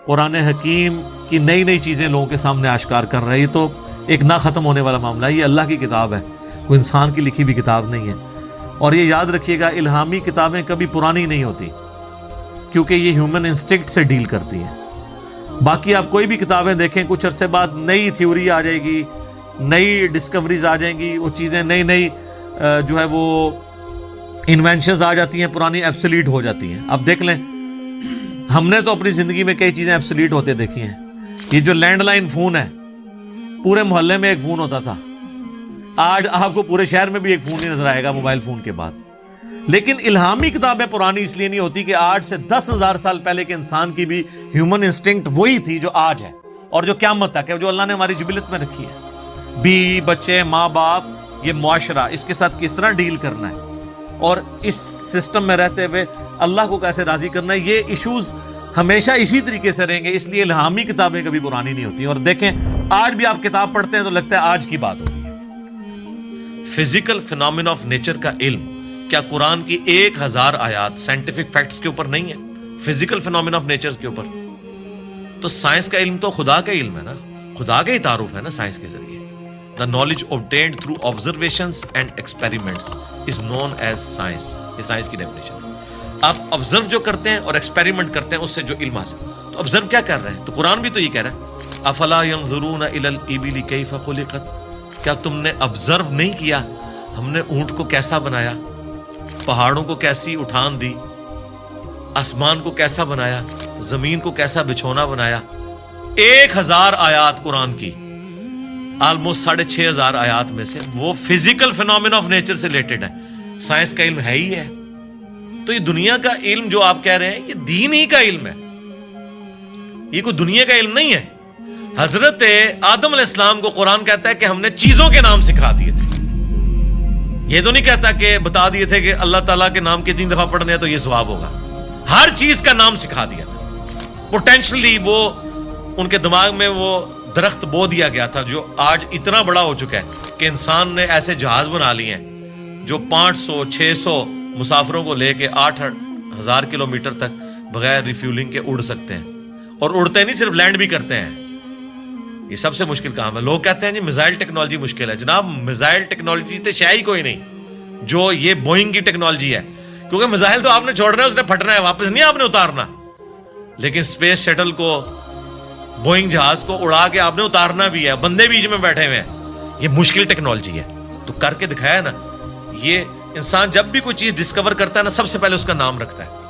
قرآن حکیم کی نئی نئی چیزیں لوگوں کے سامنے آشکار کر رہے. یہ تو ایک نہ ختم ہونے والا معاملہ ہے. یہ اللہ کی کتاب ہے, کوئی انسان کی لکھی ہوئی کتاب نہیں ہے. اور یہ یاد رکھیے گا, الہامی کتابیں کبھی پرانی نہیں ہوتی کیونکہ یہ ہیومن انسٹنکٹ سے ڈیل کرتی ہیں. باقی آپ کوئی بھی کتابیں دیکھیں, کچھ عرصے بعد نئی تھیوری آ جائے گی, نئی ڈسکوریز آ جائیں گی, وہ چیزیں نئی جو ہے وہ انوینشنز آ جاتی ہیں, پرانی ایبسلیٹ ہو جاتی ہیں. اب دیکھ لیں, ہم نے تو اپنی زندگی میں کئی چیزیں ایبسلیٹ ہوتے دیکھی ہیں. یہ جو لینڈ لائن فون ہے, پورے محلے میں ایک فون ہوتا تھا, آج آپ کو پورے شہر میں بھی ایک فون ہی نظر آئے گا موبائل فون کے بعد. لیکن الہامی کتابیں پرانی اس لیے نہیں ہوتی کہ 8 سے 10,000 سال پہلے کے انسان کی بھی ہیومن انسٹنکٹ وہی تھی جو آج ہے اور جو قیامت تک ہے, جو اللہ نے ہماری جبلت میں رکھی ہے. بیوی بچے ماں باپ, یہ معاشرہ, اس کے ساتھ کس طرح ڈیل کرنا ہے اور اس سسٹم میں رہتے ہوئے اللہ کو کیسے راضی کرنا ہے, یہ ایشوز ہمیشہ اسی طریقے سے رہیں گے. اس لیے الہامی کتابیں کبھی پرانی نہیں ہوتی. اور دیکھیں آج بھی آپ کتاب پڑھتے ہیں تو لگتا ہے آج کی بات ہو. فزیکل فینومینا آف نیچر کا علم, کیا قرآن کی 1000 آیات سائنٹیفک فیکٹس کے اوپر نہیں ہے, فزیکل فینومینا آف نیچر کے اوپر؟ تو سائنس کا علم تو خدا کا علم ہے نا, خدا کا ہی تعارف ہے نا سائنس کے ذریعے. The knowledge obtained through observations and experiments is known as science. یہ سائنس کی ڈیفینیشن ہے. آپ آبزرو جو کرتے ہیں اور ایکسپیریمنٹ کرتے ہیں اس سے جو علم حاصل, تو آبزرو کیا کر رہے ہیں؟ تو قرآن بھی تو یہ کہہ رہا ہے افلا ينظرون الى الابل كيف خلقت. کیا تم نے آبزرو نہیں کیا ہم نے اونٹ کو کیسا بنایا, پہاڑوں کو کیسی اٹھان دی, آسمان کو کیسا بنایا, زمین کو کیسا بچھونا بنایا. 1000 آیات قرآن کی, آلموسٹ 6500 آیات میں سے وہ فزیکل فینومینا آف نیچر سے ریلیٹڈ ہے. سائنس کا علم ہے ہی ہے. تو یہ دنیا کا علم جو آپ کہہ رہے ہیں یہ دین ہی کا علم ہے, یہ کوئی دنیا کا علم نہیں ہے. حضرت آدم علیہ السلام کو قرآن کہتا ہے کہ ہم نے چیزوں کے نام سکھا دیے تھے. یہ تو نہیں کہتا کہ بتا دیے تھے کہ اللہ تعالیٰ کے نام کے 3 دفعہ پڑھنے ہیں تو یہ ثواب ہوگا. ہر چیز کا نام سکھا دیا تھا. پوٹینشلی وہ ان کے دماغ میں وہ درخت بو دیا گیا تھا جو آج اتنا بڑا ہو چکا ہے کہ انسان نے ایسے جہاز بنا لیے ہیں جو 500-600 مسافروں کو لے کے 8,000 کلومیٹر تک بغیر ریفیولنگ کے اڑ سکتے ہیں. اور اڑتے نہیں, صرف لینڈ بھی کرتے ہیں. یہ سب سے مشکل کام ہے. لوگ کہتے ہیں جی میزائل ٹیکنالوجی مشکل ہے. جناب میزائل ٹیکنالوجی تو شاید ہی کوئی نہیں جو یہ بوئنگ کی ٹیکنالوجی ہے, کیونکہ میزائل تو آپ نے چھوڑنا ہے, اس نے پھٹنا ہے, واپس نہیں آپ نے اتارنا. لیکن اسپیس شٹل کو بوئنگ جہاز کو اڑا کے آپ نے اتارنا بھی ہے, بندے بیچ میں بیٹھے ہوئے ہیں, یہ مشکل ٹیکنالوجی ہے. تو کر کے دکھایا نا. یہ انسان جب بھی کوئی چیز ڈسکور کرتا ہے نا, سب سے پہلے اس کا نام رکھتا ہے.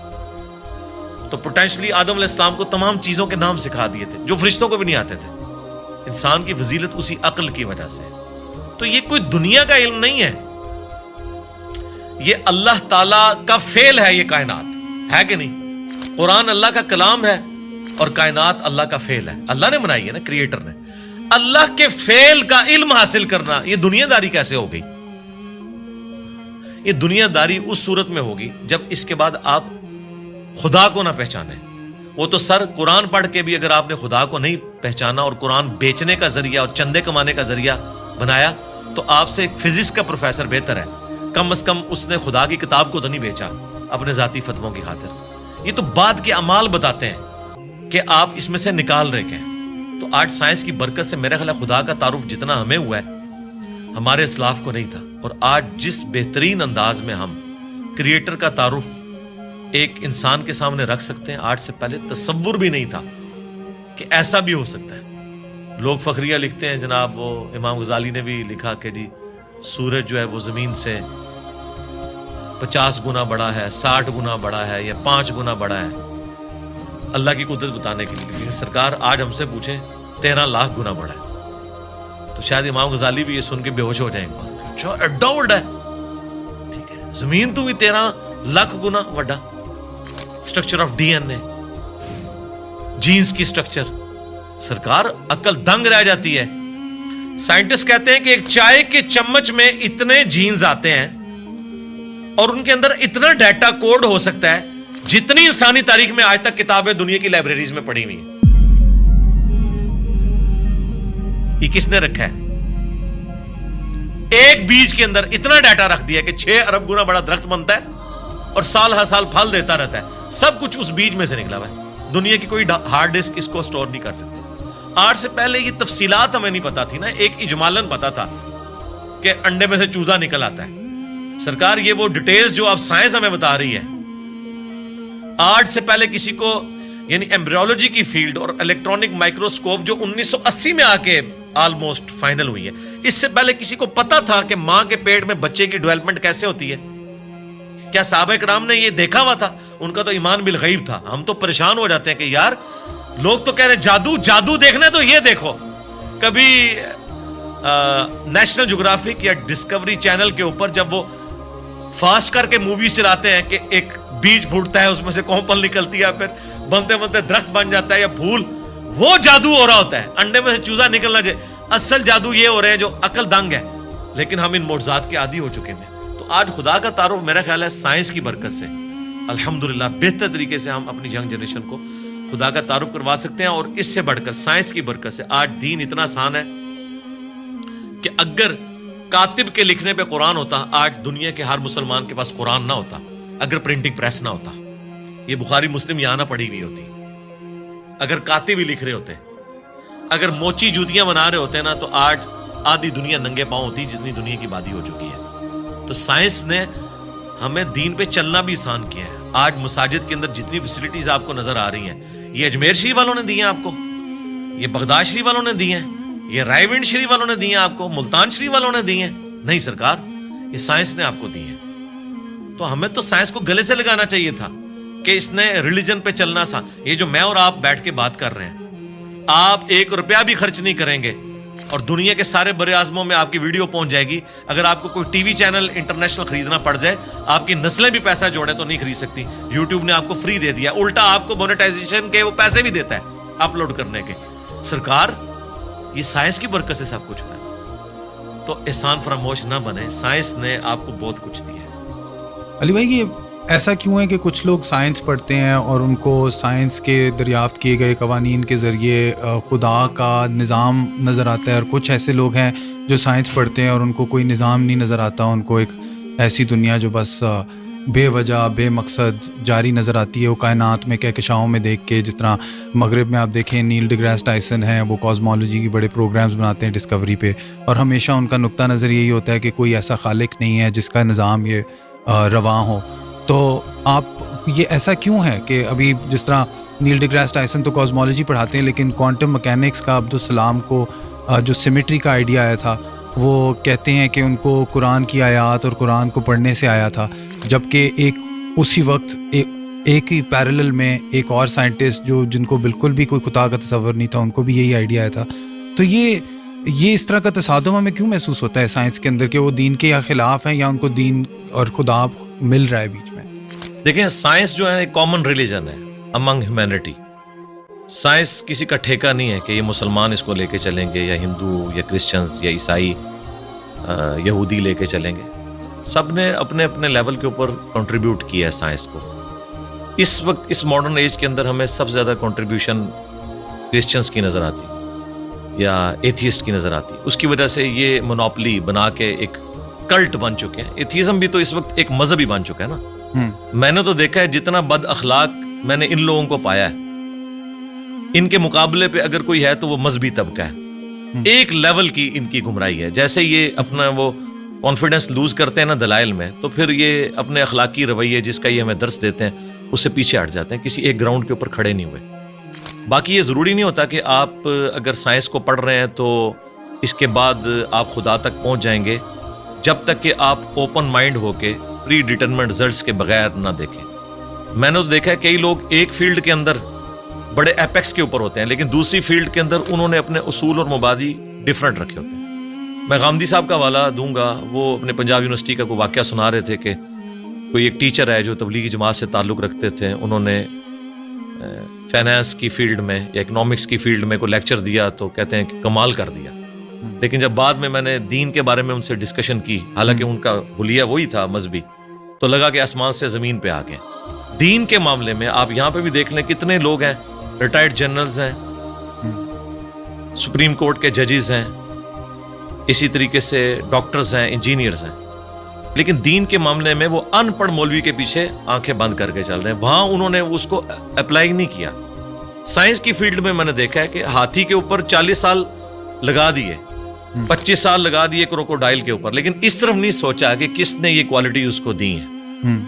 تو پوٹینشلی آدم علیہ السلام کو تمام چیزوں کے نام سکھا دیے تھے جو فرشتوں کو بھی نہیں آتے تھے. انسان کی فضیلت اسی عقل کی وجہ سے. تو یہ کوئی دنیا کا علم نہیں ہے, یہ اللہ تعالی کا فعل ہے. یہ کائنات ہے کہ نہیں؟ قرآن اللہ کا کلام ہے اور کائنات اللہ کا فعل ہے. اللہ نے بنائی ہے نا, کریٹر نے. اللہ کے فعل کا علم حاصل کرنا, یہ دنیا داری کیسے ہو گئی؟ یہ دنیا داری اس صورت میں ہوگی جب اس کے بعد آپ خدا کو نہ پہچانے. وہ تو سر قرآن پڑھ کے بھی اگر آپ نے خدا کو نہیں پہچانا اور قرآن بیچنے کا ذریعہ اور چندے کمانے کا ذریعہ بنایا تو آپ سے ایک فزکس کا پروفیسر بہتر ہے. کم از کم اس نے خدا کی کتاب کو تو نہیں بیچا اپنے ذاتی فتووں کی خاطر. یہ تو بعد کے اعمال بتاتے ہیں کہ آپ اس میں سے نکال رہے ہیں. تو آج سائنس کی برکت سے میرا خیال ہے خدا کا تعارف جتنا ہمیں ہوا ہے ہمارے اسلاف کو نہیں تھا. اور آج جس بہترین انداز میں ہم کریٹر کا تعارف ایک انسان کے سامنے رکھ سکتے ہیں, آج سے پہلے تصور بھی نہیں تھا کہ ایسا بھی ہو سکتا ہے. لوگ فخریہ لکھتے ہیں جناب, وہ امام غزالی نے بھی لکھا کہ جی سورج جو ہے وہ زمین سے 50 گنا بڑا ہے, 60 گنا بڑا ہے یا 5 گنا بڑا ہے, اللہ کی قدرت بتانے کے لیے. سرکار آج ہم سے پوچھیں 13 لاکھ گنا بڑا ہے تو شاید امام غزالی بھی یہ سن کے بے ہوش ہو جائیں گے. اچھا ایڈا بڑا ہے, ٹھیک ہے, زمین تو بھی 13 لاکھ گنا بڑا. Structure of D N A, genes کی سٹرکچر, سرکار عقل دنگ رہ جاتی ہے. سائنٹسٹ کہتے ہیں کہ ایک چائے کے چمچ میں اتنے جینز آتے ہیں اور ان کے اندر اتنا ڈیٹا کوڈ ہو سکتا ہے جتنی انسانی تاریخ میں آج تک کتابیں دنیا کی لائبریریز میں پڑھی ہوئی ہیں. یہ کس نے رکھا ہے؟ ایک بیج کے اندر اتنا ڈیٹا رکھ دیا کہ 6 ارب گنا بڑا درخت بنتا ہے اور سال ہر سال پھل دیتا رہتا ہے. سب کچھ اس بیج میں سے نکلا ہوا ہے. دنیا کی کوئی ہارڈ ڈسک اس کو سٹور نہیں کر سکتی. آج سے پہلے یہ تفصیلات ہمیں نہیں پتا تھی نا, ایک اجمالاً پتا تھا کہ انڈے میں سے چوزا نکل آتا ہے. سرکار یہ وہ ڈیٹیلز جو اب سائنس ہمیں بتا رہی ہے, آج سے پہلے کسی کو, یعنی ایمبریولوجی کی فیلڈ اور الیکٹرانک مائکروسکوپ جو 1980 میں آ کے آلموسٹ فائنل ہوئی ہے, اس سے پہلے کسی کو پتا تھا کہ ماں کے پیٹ میں بچے کی ڈیولپمنٹ کیسے ہوتی ہے؟ کیا صحابہ کرام نے یہ دیکھا ہوا تھا؟ ان کا تو ایمان بالغیب تھا. ہم تو پریشان ہو جاتے ہیں کہ یار لوگ تو کہہ رہے جادو جادو دیکھنا ہے تو یہ دیکھو. کبھی نیشنل جغرافک یا ڈسکوری چینل کے اوپر جب وہ فاسٹ کر کے موویز چلاتے ہیں کہ ایک بیج پھوٹتا ہے, اس میں سے کومپل نکلتی ہے, پھر بنتے بنتے درخت بن جاتا ہے یا پھول, وہ جادو ہو رہا ہوتا ہے. انڈے میں سے چوزا نکلنا چاہیے. اصل جادو یہ ہو رہے ہیں جو عقل دنگ ہے, لیکن ہم ان معجزات کے عادی ہو چکے ہیں. تو آج خدا کا تعارف میرا خیال ہے سائنس کی برکت سے الحمدللہ بہتر طریقے سے ہم اپنی ینگ جنریشن کو خدا کا تعارف کروا سکتے ہیں. اور اس سے بڑھ کر سائنس کی برکت سے آج دین اتنا آسان ہے کہ اگر کاتب کے لکھنے پہ قرآن ہوتا, آج دنیا کے ہر مسلمان کے پاس قرآن نہ ہوتا. اگر پرنٹنگ پریس نہ ہوتا, یہ بخاری مسلم یہاں نہ پڑھی ہوئی ہوتی. اگر کاتب ہی لکھ رہے ہوتے, اگر موچی جوتیاں بنا رہے ہوتے نا, تو آج آدھی دنیا ننگے پاؤں ہوتی جتنی دنیا کی آبادی ہو چکی ہے. تو سائنس نے ہمیں دین پہ چلنا بھی آسان کیا ہے. آج مساجد کے اندر جتنی فیسلٹیز آپ کو نظر آ رہی ہیں, یہ اجمیر شریف والوں نے دی ہیں آپ کو, یہ بغداد شریف والوں نے دی ہیں, یہ رائے ونڈ شریف والوں نے دی ہیں آپ کو, ملتان شریف والوں نے دی ہیں. نہیں سرکار, یہ سائنس نے آپ کو دی ہیں. تو ہمیں تو سائنس کو گلے سے لگانا چاہیے تھا کہ اس نے ریلیجن پہ چلنا سا. یہ جو میں اور آپ بیٹھ کے بات کر رہے ہیں, آپ 1 روپیہ بھی خرچ نہیں کریں گے اور دنیا کے سارے بڑے اعظموں میں آپ کی ویڈیو پہنچ جائے گی. اگر آپ کو کوئی ٹی وی چینل انٹرنیشنل خریدنا پڑ جائے, آپ کی نسلیں بھی پیسہ جوڑیں تو نہیں خرید سکتی. یوٹیوب نے آپ کو فری دے دیا, الٹا آپ کو مونیٹائزیشن کے وہ پیسے بھی دیتا ہے اپلوڈ کرنے کے. سرکار یہ سائنس کی برکت سے سب کچھ ہوا ہے. تو احسان فراموش نہ بنے, سائنس نے آپ کو بہت کچھ دیا ہے. علی بھائی, یہ ایسا کیوں ہے کہ کچھ لوگ سائنس پڑھتے ہیں اور ان کو سائنس کے دریافت کیے گئے قوانین کے ذریعے خدا کا نظام نظر آتا ہے, اور کچھ ایسے لوگ ہیں جو سائنس پڑھتے ہیں اور ان کو کوئی نظام نہیں نظر آتا, ان کو ایک ایسی دنیا جو بس بے وجہ بے مقصد جاری نظر آتی ہے. وہ کائنات میں کہکشاؤں میں دیکھ کے, جس طرح مغرب میں آپ دیکھیں نیل ڈیگریس ٹائسن ہیں, وہ کاسمولوجی کی بڑے پروگرامز بناتے ہیں ڈسکوری پہ, اور ہمیشہ ان کا نقطہ نظر یہی ہوتا ہے کہ کوئی ایسا خالق نہیں ہے جس کا نظام یہ رواں ہو. تو آپ یہ ایسا کیوں ہے کہ ابھی جس طرح نیل ڈیگراس ٹائسن تو کاسمولوجی پڑھاتے ہیں, لیکن کوانٹم مکینکس کا عبدالسلام کو جو سیمیٹری کا آئیڈیا آیا تھا وہ کہتے ہیں کہ ان کو قرآن کی آیات اور قرآن کو پڑھنے سے آیا تھا, جبکہ ایک اسی وقت ایک ہی پیرلل میں ایک اور سائنٹسٹ جن کو بالکل بھی کوئی خدا کا تصور نہیں تھا, ان کو بھی یہی آئیڈیا آیا تھا. تو یہ اس طرح کا تصادم ہمیں کیوں محسوس ہوتا ہے سائنس کے اندر کہ وہ دین کے یا خلاف ہیں یا ان کو دین اور خدا مل رہا ہے بیچ میں؟ دیکھیں سائنس جو ہے ایک کامن ریلیجن ہے امنگ ہیومینٹی. سائنس کسی کا ٹھیکہ نہیں ہے کہ یہ مسلمان اس کو لے کے چلیں گے یا ہندو یا کرسچنز یا عیسائی یہودی لے کے چلیں گے. سب نے اپنے اپنے لیول کے اوپر کنٹریبیوٹ کیا ہے سائنس کو. اس وقت اس ماڈرن ایج کے اندر ہمیں سب سے زیادہ کنٹریبیوشن کرسچنز کی نظر آتی یا ایتھیسٹ کی نظر آتی. اس کی وجہ سے یہ مونوپلی بنا کے ایک کلٹ بن چکے ہیں. ایتھیزم بھی تو اس وقت ایک مذہب ہی بن چکا ہے نا. میں نے تو دیکھا ہے جتنا بد اخلاق میں نے ان لوگوں کو پایا ہے, ان کے مقابلے پہ اگر کوئی ہے تو وہ مذہبی طبقہ ہے. ایک لیول کی ان کی گمراہی ہے. جیسے یہ اپنا وہ کانفیڈنس لوز کرتے ہیں نا دلائل میں, تو پھر یہ اپنے اخلاقی رویے جس کا یہ ہمیں درس دیتے ہیں اس سے پیچھے ہٹ جاتے ہیں, کسی ایک گراؤنڈ کے اوپر کھڑے نہیں ہوئے. باقی یہ ضروری نہیں ہوتا کہ آپ اگر سائنس کو پڑھ رہے ہیں تو اس کے بعد آپ خدا تک پہنچ جائیں گے, جب تک کہ آپ اوپن مائنڈ ہو کے پری ڈیٹرمنٹ رزلٹس کے بغیر نہ دیکھیں. میں نے تو دیکھا ہے کئی لوگ ایک فیلڈ کے اندر بڑے ایپیکس کے اوپر ہوتے ہیں, لیکن دوسری فیلڈ کے اندر انہوں نے اپنے اصول اور مبادی ڈفرینٹ رکھے ہوتے ہیں. میں غامدی صاحب کا حوالہ دوں گا. وہ اپنے پنجاب یونیورسٹی کا کوئی واقعہ سنا رہے تھے کہ کوئی ایک ٹیچر ہے جو تبلیغی جماعت سے تعلق رکھتے تھے, انہوں نے فائنانس کی فیلڈ میں یا اکنامکس کی فیلڈ میں کوئی لیکچر دیا تو کہتے ہیں کہ کمال کر دیا. لیکن جب بعد میں نے دین کے بارے میں ان سے ڈسکشن کی, حالانکہ ان کا حلیہ وہی تھا مذہبی, تو لگا کہ آسمان سے زمین پہ آ گئے. دین کے معاملے میں آپ یہاں پہ بھی دیکھ لیں کتنے لوگ ہیں, ریٹائرڈ جنرلز ہیں, سپریم کورٹ کے ججز ہیں, اسی طریقے سے ڈاکٹرز ہیں, انجینئرز ہیں, لیکن دین کے معاملے میں وہ ان پڑھ مولوی کے پیچھے آنکھیں بند کر کے چل رہے ہیں. وہاں انہوں نے اس کو اپلائی نہیں کیا. سائنس کی فیلڈ میں میں نے دیکھا ہے کہ ہاتھی کے اوپر 40 سال لگا دیے, 25 سال لگا دیے کروکوڈائل کے اوپر, لیکن اس طرف نہیں سوچا کہ کس نے یہ کوالٹی اس کو دی ہیں.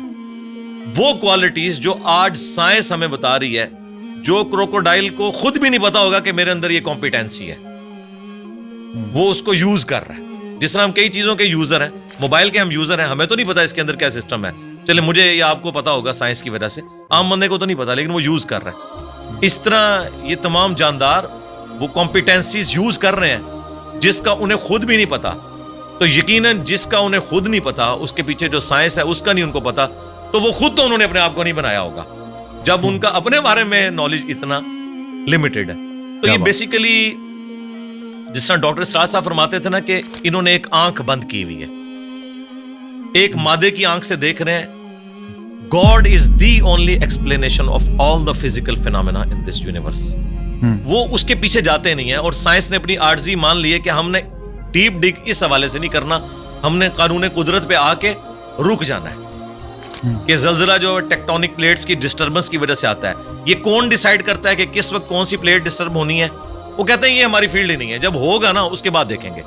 وہ کوالٹیز جو آج سائنس ہمیں بتا رہی ہے, جو کروکوڈائل کو خود بھی نہیں پتا ہوگا کہ میرے اندر یہ کمپیٹنسی ہے, وہ اس کو یوز کر رہا ہے. جس طرح ہم کئی چیزوں کے یوزر ہیں, موبائل کے ہم یوزر ہیں, ہمیں تو نہیں پتا اس کے اندر کیا سسٹم ہے. چلے مجھے یا آپ کو پتا ہوگا سائنس کی وجہ سے, عام بندے کو تو نہیں پتا, لیکن وہ یوز کر رہا ہے. اس طرح یہ تمام جاندار وہ کمپیٹنسیز یوز کر رہے ہیں جس کا انہیں خود بھی نہیں پتا. تو یقیناً جس کا انہیں خود نہیں پتا, اس کے پیچھے جو سائنس ہے اس کا نہیں ان کو پتا, تو وہ خود تو انہوں نے اپنے آپ کو نہیں بنایا ہوگا جب ان کا اپنے بارے میں نالج اتنا لمیٹڈ ہے. تو یہ بیسیکلی جس طرح ڈاکٹر اسرار صاحب فرماتے تھے نا کہ انہوں نے ایک آنکھ بند کی ہوئی ہے, ایک مادے کی آنکھ سے دیکھ رہے ہیں. God is the only explanation of all the physical phenomena in this universe. وہ اس کے پیچھے جاتے نہیں ہیں, اور سائنس نے اپنی عاجزی مان لی ہے کہ ہم نے ڈیپ ڈگ اس حوالے سے نہیں کرنا, ہم نے قانون قدرت پہ آ کے رک جانا ہے. کہ زلزلہ جو ٹیکٹونک پلیٹس کی ڈسٹربنس کی وجہ سے آتا ہے, یہ کون ڈیسائیڈ کرتا ہے کہ کس وقت کون سی پلیٹ ڈسٹرب ہونی ہے؟ وہ کہتے ہیں یہ ہماری فیلڈ ہی نہیں ہے, جب ہوگا نا اس کے بعد دیکھیں گے.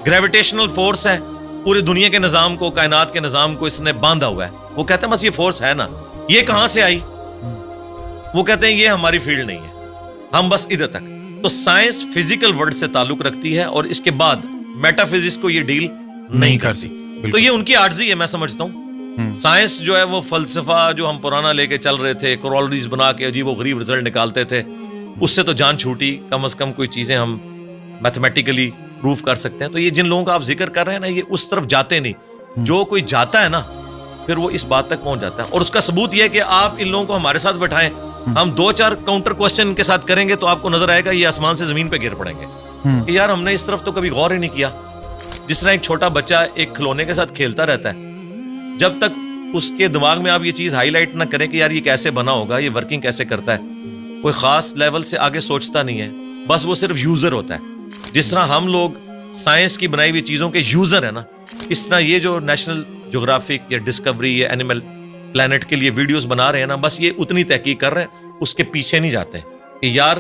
گریویٹیشنل فورس ہے, پوری دنیا کے نظام کو, کائنات کے نظام کو اس نے باندھا ہوا ہے. وہ کہتے ہیں بس یہ فورس ہے نا, یہ کہاں سے آئی؟ وہ کہتے ہیں یہ ہماری فیلڈ نہیں ہے, ہم بس ادھر تک. تو سائنس فزیکل ورلڈ سے تعلق رکھتی ہے, اور اس کے بعد میٹا فزکس کو یہ ڈیل نہیں کرتی. تو یہ ان کی عاجزی ہے, میں سمجھتا ہوں. سائنس جو ہے وہ فلسفہ جو ہم پرانا لے کے چل رہے تھے, کورولریز بنا کے عجیب و غریب رزلٹ نکالتے تھے, اس سے تو جان چھوٹی. کم از کم کوئی چیزیں ہم میتھمیٹیکلی پروف کر سکتے ہیں. تو یہ جن لوگوں کا آپ ذکر کر رہے ہیں نا, یہ اس طرف جاتے نہیں. جو کوئی جاتا ہے نا پھر وہ اس بات تک پہنچ جاتا ہے. اور اس کا ثبوت یہ ہے کہ آپ ان لوگوں کو ہمارے ساتھ بٹھائیں, ہم 2-4 کاؤنٹر کوسچن ان کے ساتھ کریں گے تو آپ کو نظر آئے گا یہ آسمان سے زمین پہ گر پڑیں گے کہ یار ہم نے اس طرف تو کبھی غور ہی نہیں کیا. جس طرح ایک چھوٹا بچہ ایک کھلونے کے ساتھ کھیلتا رہتا ہے, جب تک اس کے دماغ میں آپ یہ چیز ہائی لائٹ نہ کریں کہ یار یہ کیسے بنا ہوگا, یہ ورکنگ کیسے کرتا ہے, کوئی خاص لیول سے آگے سوچتا نہیں ہے, بس وہ صرف یوزر ہوتا ہے. جس طرح ہم لوگ سائنس کی بنائی ہوئی چیزوں کے یوزر ہیں نا, اس طرح یہ جو نیشنل جغرافک یا ڈسکوری یا اینیمل پلانٹ کے لیے ویڈیوز بنا رہے ہیں نا, بس یہ اتنی تحقیق کر رہے ہیں, اس کے پیچھے نہیں جاتے کہ یار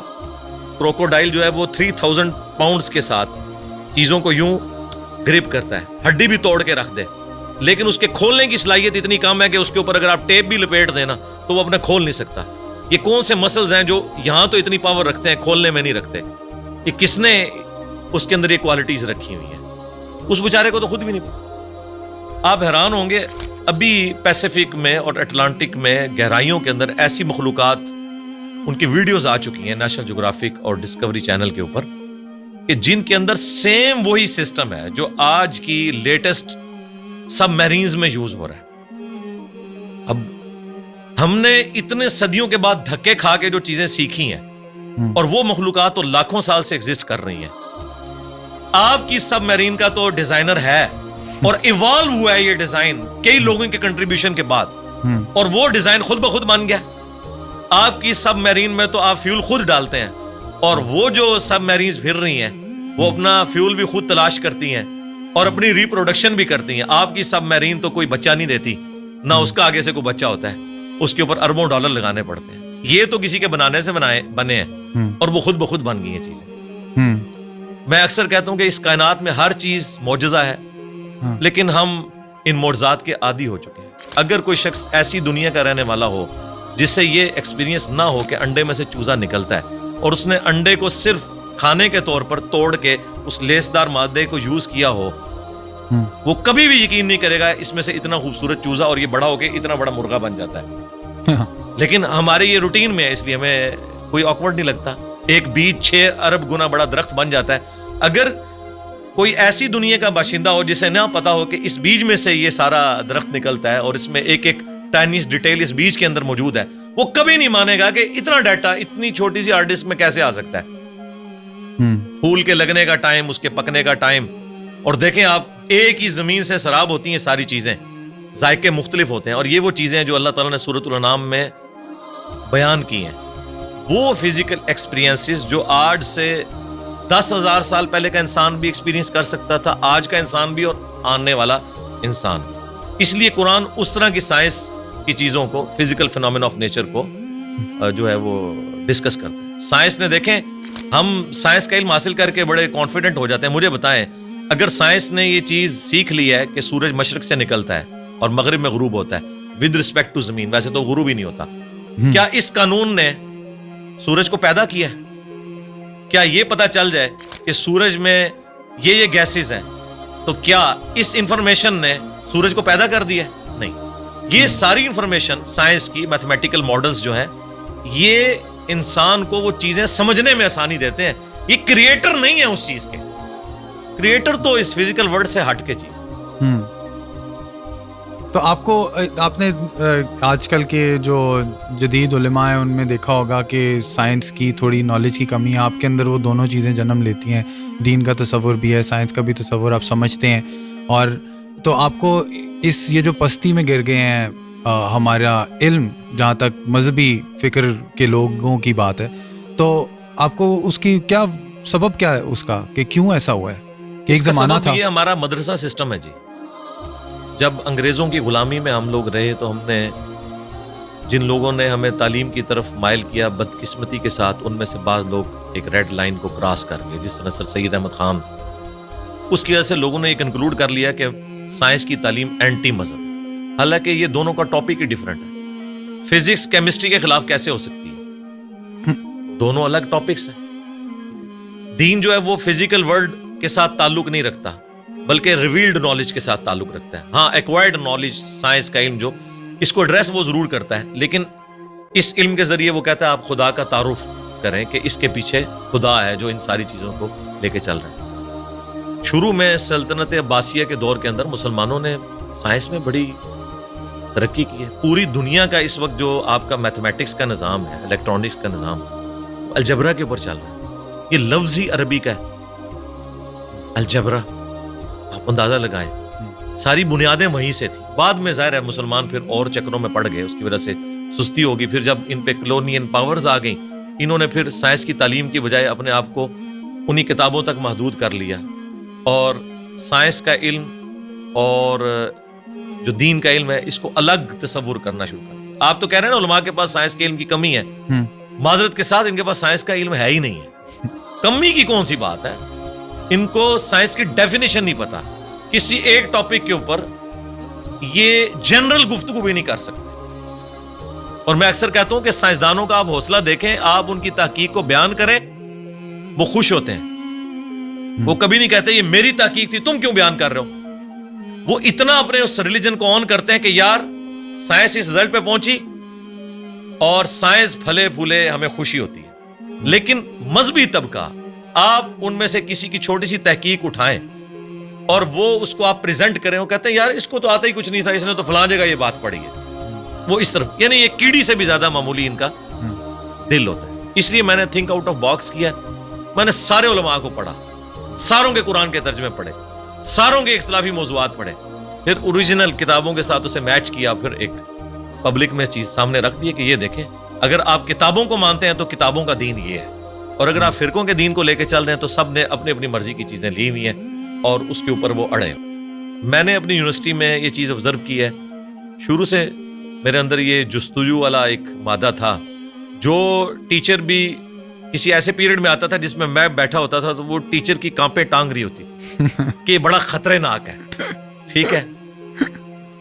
کروکوڈائل جو ہے وہ 3000 پاؤنڈز کے ساتھ چیزوں کو یوں گرپ کرتا ہے, ہڈی بھی توڑ کے رکھ دے, لیکن اس کے کھولنے کی صلاحیت اتنی کم ہے کہ اس کے اوپر اگر آپ ٹیپ بھی لپیٹ دینا تو وہ اپنا کھول نہیں سکتا. یہ کون سے مسلز ہیں جو یہاں تو اتنی پاور رکھتے ہیں, کھولنے میں نہیں رکھتے؟ یہ کس نے اس کے اندر یہ کوالٹیز رکھی ہوئی ہیں؟ اس بیچارے کو تو خود بھی نہیں پتا. آپ حیران ہوں گے, ابھی پیسیفک میں اور اٹلانٹک میں گہرائیوں کے اندر ایسی مخلوقات, ان کی ویڈیوز آ چکی ہیں نیشنل جغرافک اور ڈسکوری چینل کے اوپر, کہ جن کے اندر سیم وہی سسٹم ہے جو آج کی لیٹسٹ سب میرینز میں یوز ہو رہا ہے. اب ہم نے اتنے صدیوں کے بعد دھکے کھا کے جو چیزیں سیکھی ہیں, اور وہ مخلوقات تو لاکھوں سال سے ایگزسٹ کر رہی ہیں. آپ کی سب میرین کا تو ڈیزائنر ہے, اور ایوالو ہوا ہے یہ ڈیزائن کئی لوگوں کے کنٹریبیوشن کے بعد, اور وہ ڈیزائن خود بخود بن گیا. آپ کی سب میرین میں تو آپ فیول خود ڈالتے ہیں, اور وہ جو سب میرینز پھر رہی ہیں وہ اپنا فیول بھی خود تلاش کرتی ہیں اور اپنی ریپروڈکشن بھی کرتی ہیں. آپ کی سب میرین تو کوئی بچہ نہیں دیتی, نہ اس کا آگے سے کوئی بچہ ہوتا ہے, اس کے اوپر اربوں ڈالر لگانے پڑتے ہیں. یہ تو کسی کے بنانے سے بنے ہیں, اور وہ خود بخود بن گئی ہیں چیزیں. میں اکثر کہتا ہوں کہ اس کائنات میں ہر چیز معجزہ ہے, لیکن ہم ان معجزات کے عادی ہو چکے ہیں. اگر کوئی شخص ایسی دنیا کا رہنے والا ہو جس سے یہ ایکسپیرینس نہ ہو کہ انڈے میں سے چوزا نکلتا ہے, اور اس نے انڈے کو صرف کھانے کے طور پر توڑ کے اس لیسدار مادے کو یوز کیا ہو, وہ کبھی بھی یقین نہیں کرے گا اس میں سے اتنا خوبصورت چوزا اور یہ بڑا ہو کے اتنا بڑا مرغا بن جاتا ہے. لیکن ہمارے یہ روٹین میں ہے, اس لیے ہمیں کوئی آکورڈ نہیں لگتا. ایک بیج 6 ارب گنا بڑا درخت بن جاتا ہے. اگر کوئی ایسی دنیا کا باشندہ ہو جسے نہ پتا ہو کہ اس بیج میں سے یہ سارا درخت نکلتا ہے اور اس میں ایک ایک ٹائنیس ڈیٹیل اس بیج کے اندر موجود ہے, وہ کبھی نہیں مانے گا کہ اتنا ڈیٹا اتنی چھوٹی سی ہارڈ ڈسک میں کیسے آ سکتا ہے. پھول کے لگنے کا ٹائم, اس کے پکنے کا ٹائم, اور دیکھیں آپ ایک ہی زمین سے سراب ہوتی ہیں ساری چیزیں, ذائقے مختلف ہوتے ہیں, اور یہ وہ چیزیں جو اللہ تعالیٰ نے سورۃ الانعام میں بیان کی ہیں, وہ فزیکل ایکسپیرینسز جو آج سے 10,000 سال پہلے کا انسان بھی ایکسپیرینس کر سکتا تھا, آج کا انسان بھی اور آنے والا انسان. اس لیے قرآن اس طرح کی سائنس کی چیزوں کو, فزیکل فینومینا آف نیچر کو جو ہے وہ ڈسکس کرتا ہے. سائنس نے, دیکھیں ہم سائنس کا علم حاصل کر کے بڑے کانفیڈنٹ ہو جاتے ہیں. مجھے بتائیں, اگر سائنس نے یہ چیز سیکھ لی ہے کہ سورج مشرق سے نکلتا ہے اور مغرب میں غروب ہوتا ہے ود رسپیکٹ ٹو زمین, ویسے تو غروب ہی نہیں ہوتا, کیا اس قانون نے سورج کو پیدا کیا ہے؟ کیا یہ پتا چل جائے کہ سورج میں یہ گیسز ہیں, تو کیا اس انفارمیشن نے سورج کو پیدا کر دیا؟ نہیں. یہ ساری انفارمیشن سائنس کی, میتھمیٹیکل ماڈلز جو ہیں, یہ انسان کو وہ چیزیں سمجھنے میں آسانی دیتے ہیں. یہ کریٹر نہیں ہے اس چیز کے, کریٹر تو اس فزیکل ورلڈ سے ہٹ کے چیز. تو آپ نے آج کل کے جو جدید علماء ہیں ان میں دیکھا ہوگا کہ سائنس کی تھوڑی نالج کی کمی ہے. آپ کے اندر وہ دونوں چیزیں جنم لیتی ہیں, دین کا تصور بھی ہے, سائنس کا بھی تصور آپ سمجھتے ہیں. اور تو آپ کو یہ جو پستی میں گر گئے ہیں ہمارا علم, جہاں تک مذہبی فکر کے لوگوں کی بات ہے, تو آپ کو اس کی کیا سبب کیا ہے اس کا, کہ کیوں ایسا ہوا ہے؟ کہ ایک زمانہ تھا, یہ ہمارا مدرسہ سسٹم ہے جی. جب انگریزوں کی غلامی میں ہم لوگ رہے تو ہم نے, جن لوگوں نے ہمیں تعلیم کی طرف مائل کیا, بدقسمتی کے ساتھ ان میں سے بعض لوگ ایک ریڈ لائن کو کراس کر گئے, جس طرح سر سید احمد خان. اس کی وجہ سے لوگوں نے یہ کنکلوڈ کر لیا کہ سائنس کی تعلیم اینٹی مذہب, حالانکہ یہ دونوں کا ٹاپک ہی ڈیفرنٹ ہے. فزکس کیمسٹری کے خلاف کیسے ہو سکتی ہے؟ دونوں الگ ٹاپکس ہیں. دین جو ہے وہ فزیکل ورلڈ کے ساتھ تعلق نہیں رکھتا, بلکہ ریویلڈ نالج کے ساتھ تعلق رکھتا ہے. ہاں, ایکوائرڈ نالج, سائنس کا علم جو اس کو ایڈریس وہ ضرور کرتا ہے, لیکن اس علم کے ذریعے وہ کہتا ہے آپ خدا کا تعارف کریں کہ اس کے پیچھے خدا ہے جو ان ساری چیزوں کو لے کے چل رہے ہیں. شروع میں سلطنت عباسیہ کے دور کے اندر مسلمانوں نے سائنس میں بڑی ترقی کی ہے. پوری دنیا کا اس وقت جو آپ کا میتھمیٹکس کا نظام ہے, الیکٹرانکس کا نظام ہے, الجبرا کے اوپر چل رہا ہے. یہ لفظ ہی عربی کا ہے, الجبرا. آپ اندازہ لگائیں, ساری بنیادیں وہیں سے تھی. بعد میں ظاہر ہے مسلمان پھر اور چکروں میں پڑ گئے, اس کی وجہ سے سستی ہوگی. پھر جب ان پہ کلونین پاورز آ گئیں, انہوں نے پھر سائنس کی تعلیم کی بجائے اپنے آپ کو انہی کتابوں تک محدود کر لیا, اور سائنس کا علم اور جو دین کا علم ہے اس کو الگ تصور کرنا شروع کر دیا. آپ تو کہہ رہے ہیں نا علماء کے پاس سائنس کے علم کی کمی ہے, معذرت کے ساتھ ان کے پاس سائنس کا علم ہے ہی نہیں ہے. کمی کی کون سی بات ہے, ان کو سائنس کی ڈیفینیشن نہیں پتا. کسی ایک ٹاپک کے اوپر یہ جنرل گفتگو بھی نہیں کر سکتے. اور میں اکثر کہتا ہوں کہ سائنسدانوں کا آپ حوصلہ دیکھیں, آپ ان کی تحقیق کو بیان کریں, وہ خوش ہوتے ہیں. وہ کبھی نہیں کہتے یہ میری تحقیق تھی, تم کیوں بیان کر رہے ہو. وہ اتنا اپنے اس ریلیجن کو آن کرتے ہیں کہ یار سائنس اس رزلٹ پہ پہنچی اور سائنس پھلے پھولے, ہمیں خوشی ہوتی ہے. لیکن مذہبی طبقہ, آپ ان میں سے کسی کی چھوٹی سی تحقیق اٹھائیں اور وہ اس کو آپ پریزنٹ کریں, وہ کہتے ہیں یار اس کو تو آتا ہی کچھ نہیں تھا, اس نے تو فلاں جگہ یہ بات پڑھی ہے. وہ اس طرف, یعنی یہ کیڑی سے بھی زیادہ معمولی ان کا دل ہوتا ہے. اس لیے میں نے تھنک آؤٹ آف باکس کیا. میں نے سارے علماء کو پڑھا, ساروں کے قرآن کے ترجمے پڑھے, ساروں کے اختلافی موضوعات پڑھے, پھر اوریجنل کتابوں کے ساتھ اسے میچ کیا, پھر ایک پبلک میں چیز سامنے رکھ دی کہ یہ دیکھیں, اگر آپ کتابوں کو مانتے ہیں تو کتابوں کا دین یہ ہے, اور اگر آپ فرقوں کے دین کو لے کے چل رہے ہیں تو سب نے اپنی اپنی مرضی کی چیزیں لی ہوئی ہیں اور اس کے اوپر وہ اڑے. میں نے اپنی یونیورسٹی میں یہ چیز آبزرو کی ہے, شروع سے میرے اندر یہ جستجو والا ایک مادہ تھا. جو ٹیچر بھی کسی ایسے پیریڈ میں آتا تھا جس میں بیٹھا ہوتا تھا تو وہ ٹیچر کی کانپیں ٹانگ رہی ہوتی تھی کہ یہ بڑا خطرناک ہے. ٹھیک ہے,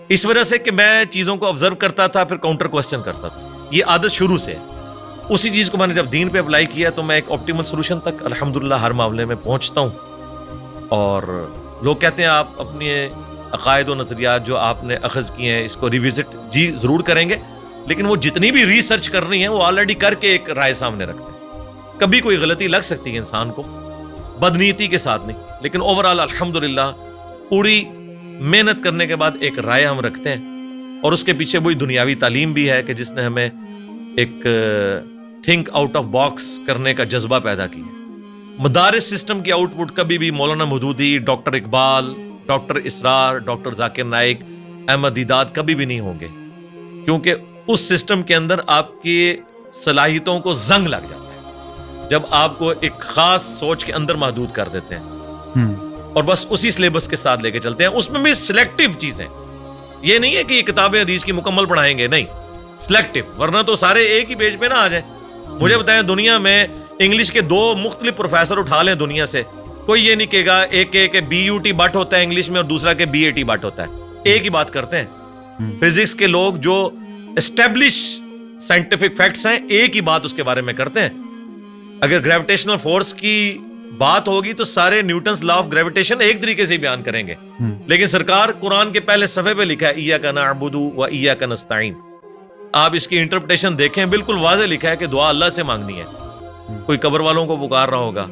اس وجہ سے کہ میں چیزوں کو آبزرو کرتا تھا, پھر کاؤنٹر کوسچن کرتا تھا. یہ عادت شروع سے ہے. اسی چیز کو میں نے جب دین پہ اپلائی کیا تو میں ایک آپٹیمل سولوشن تک الحمدللہ ہر معاملے میں پہنچتا ہوں. اور لوگ کہتے ہیں آپ اپنے عقائد و نظریات جو آپ نے اخذ کیے ہیں اس کو ریوزٹ جی ضرور کریں گے, لیکن وہ جتنی بھی ریسرچ کرنی ہے وہ آلریڈی کر کے ایک رائے سامنے رکھتے ہیں. کبھی کوئی غلطی لگ سکتی ہے انسان کو, بدنیتی کے ساتھ نہیں, لیکن اوورآل الحمدللہ پوری محنت کرنے کے بعد ایک رائے ہم رکھتے ہیں. اور اس کے پیچھے وہی دنیاوی تعلیم بھی ہے کہ جس نے ہمیں ایک تھنک آؤٹ آف باکس کرنے کا جذبہ پیدا کیا. مدارس سسٹم کی آؤٹ پٹ کبھی بھی مولانا مودودی, ڈاکٹر اقبال, ڈاکٹر اسرار, ڈاکٹر ذاکر نائک, احمد دیدات کبھی بھی نہیں ہوں گے, کیونکہ اس سسٹم کے اندر آپ کی صلاحیتوں کو زنگ لگ جاتا ہے جب آپ کو ایک خاص سوچ کے اندر محدود کر دیتے ہیں اور بس اسی سلیبس کے ساتھ لے کے چلتے ہیں. اس میں بھی سلیکٹیو چیزیں, یہ نہیں ہے کہ یہ کتابیں حدیث کی مکمل پڑھائیں گے, نہیں, سلیکٹیو, ورنہ تو سارے ایک ہی پیج پہ نہ آ جائیں. مجھے بتائیں دنیا میں انگلش کے 2 مختلف پروفیسر اٹھا لیں دنیا سے, کوئی یہ نہیں کہے گا ایک کہ BUT بٹ ہوتا ہے انگلش میں اور دوسرا کہ BAT بٹ ہوتا ہے. ایک ہی بات کرتے ہیں. فزکس کے لوگ جو اسٹیبلش سائنٹیفک فیکٹس ہیں ایک ہی بات اس کے بارے میں کرتے ہیں. اگر گریویٹیشنل فورس کی بات ہوگی تو سارے نیوٹنز لا آف گریویٹیشن ایک طریقے سے بیان کریں گے, لیکن سرکار قرآن کے پہلے صفحے پہ لکھا ہے ایاک نعبد و ایاک نستعین. آپ اس کی انٹرپریٹیشن دیکھیں, بالکل واضح لکھا ہے کہ دعا اللہ سے مانگنی ہے. کوئی قبر والوں کو پکار رہا ہوگا,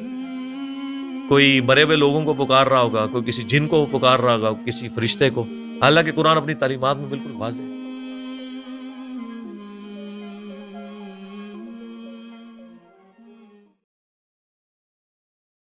کوئی مرے ہوئے لوگوں کو پکار رہا ہوگا, کوئی کسی جن کو پکار رہا ہوگا, کسی فرشتے کو, حالانکہ قرآن اپنی تعلیمات میں بالکل واضح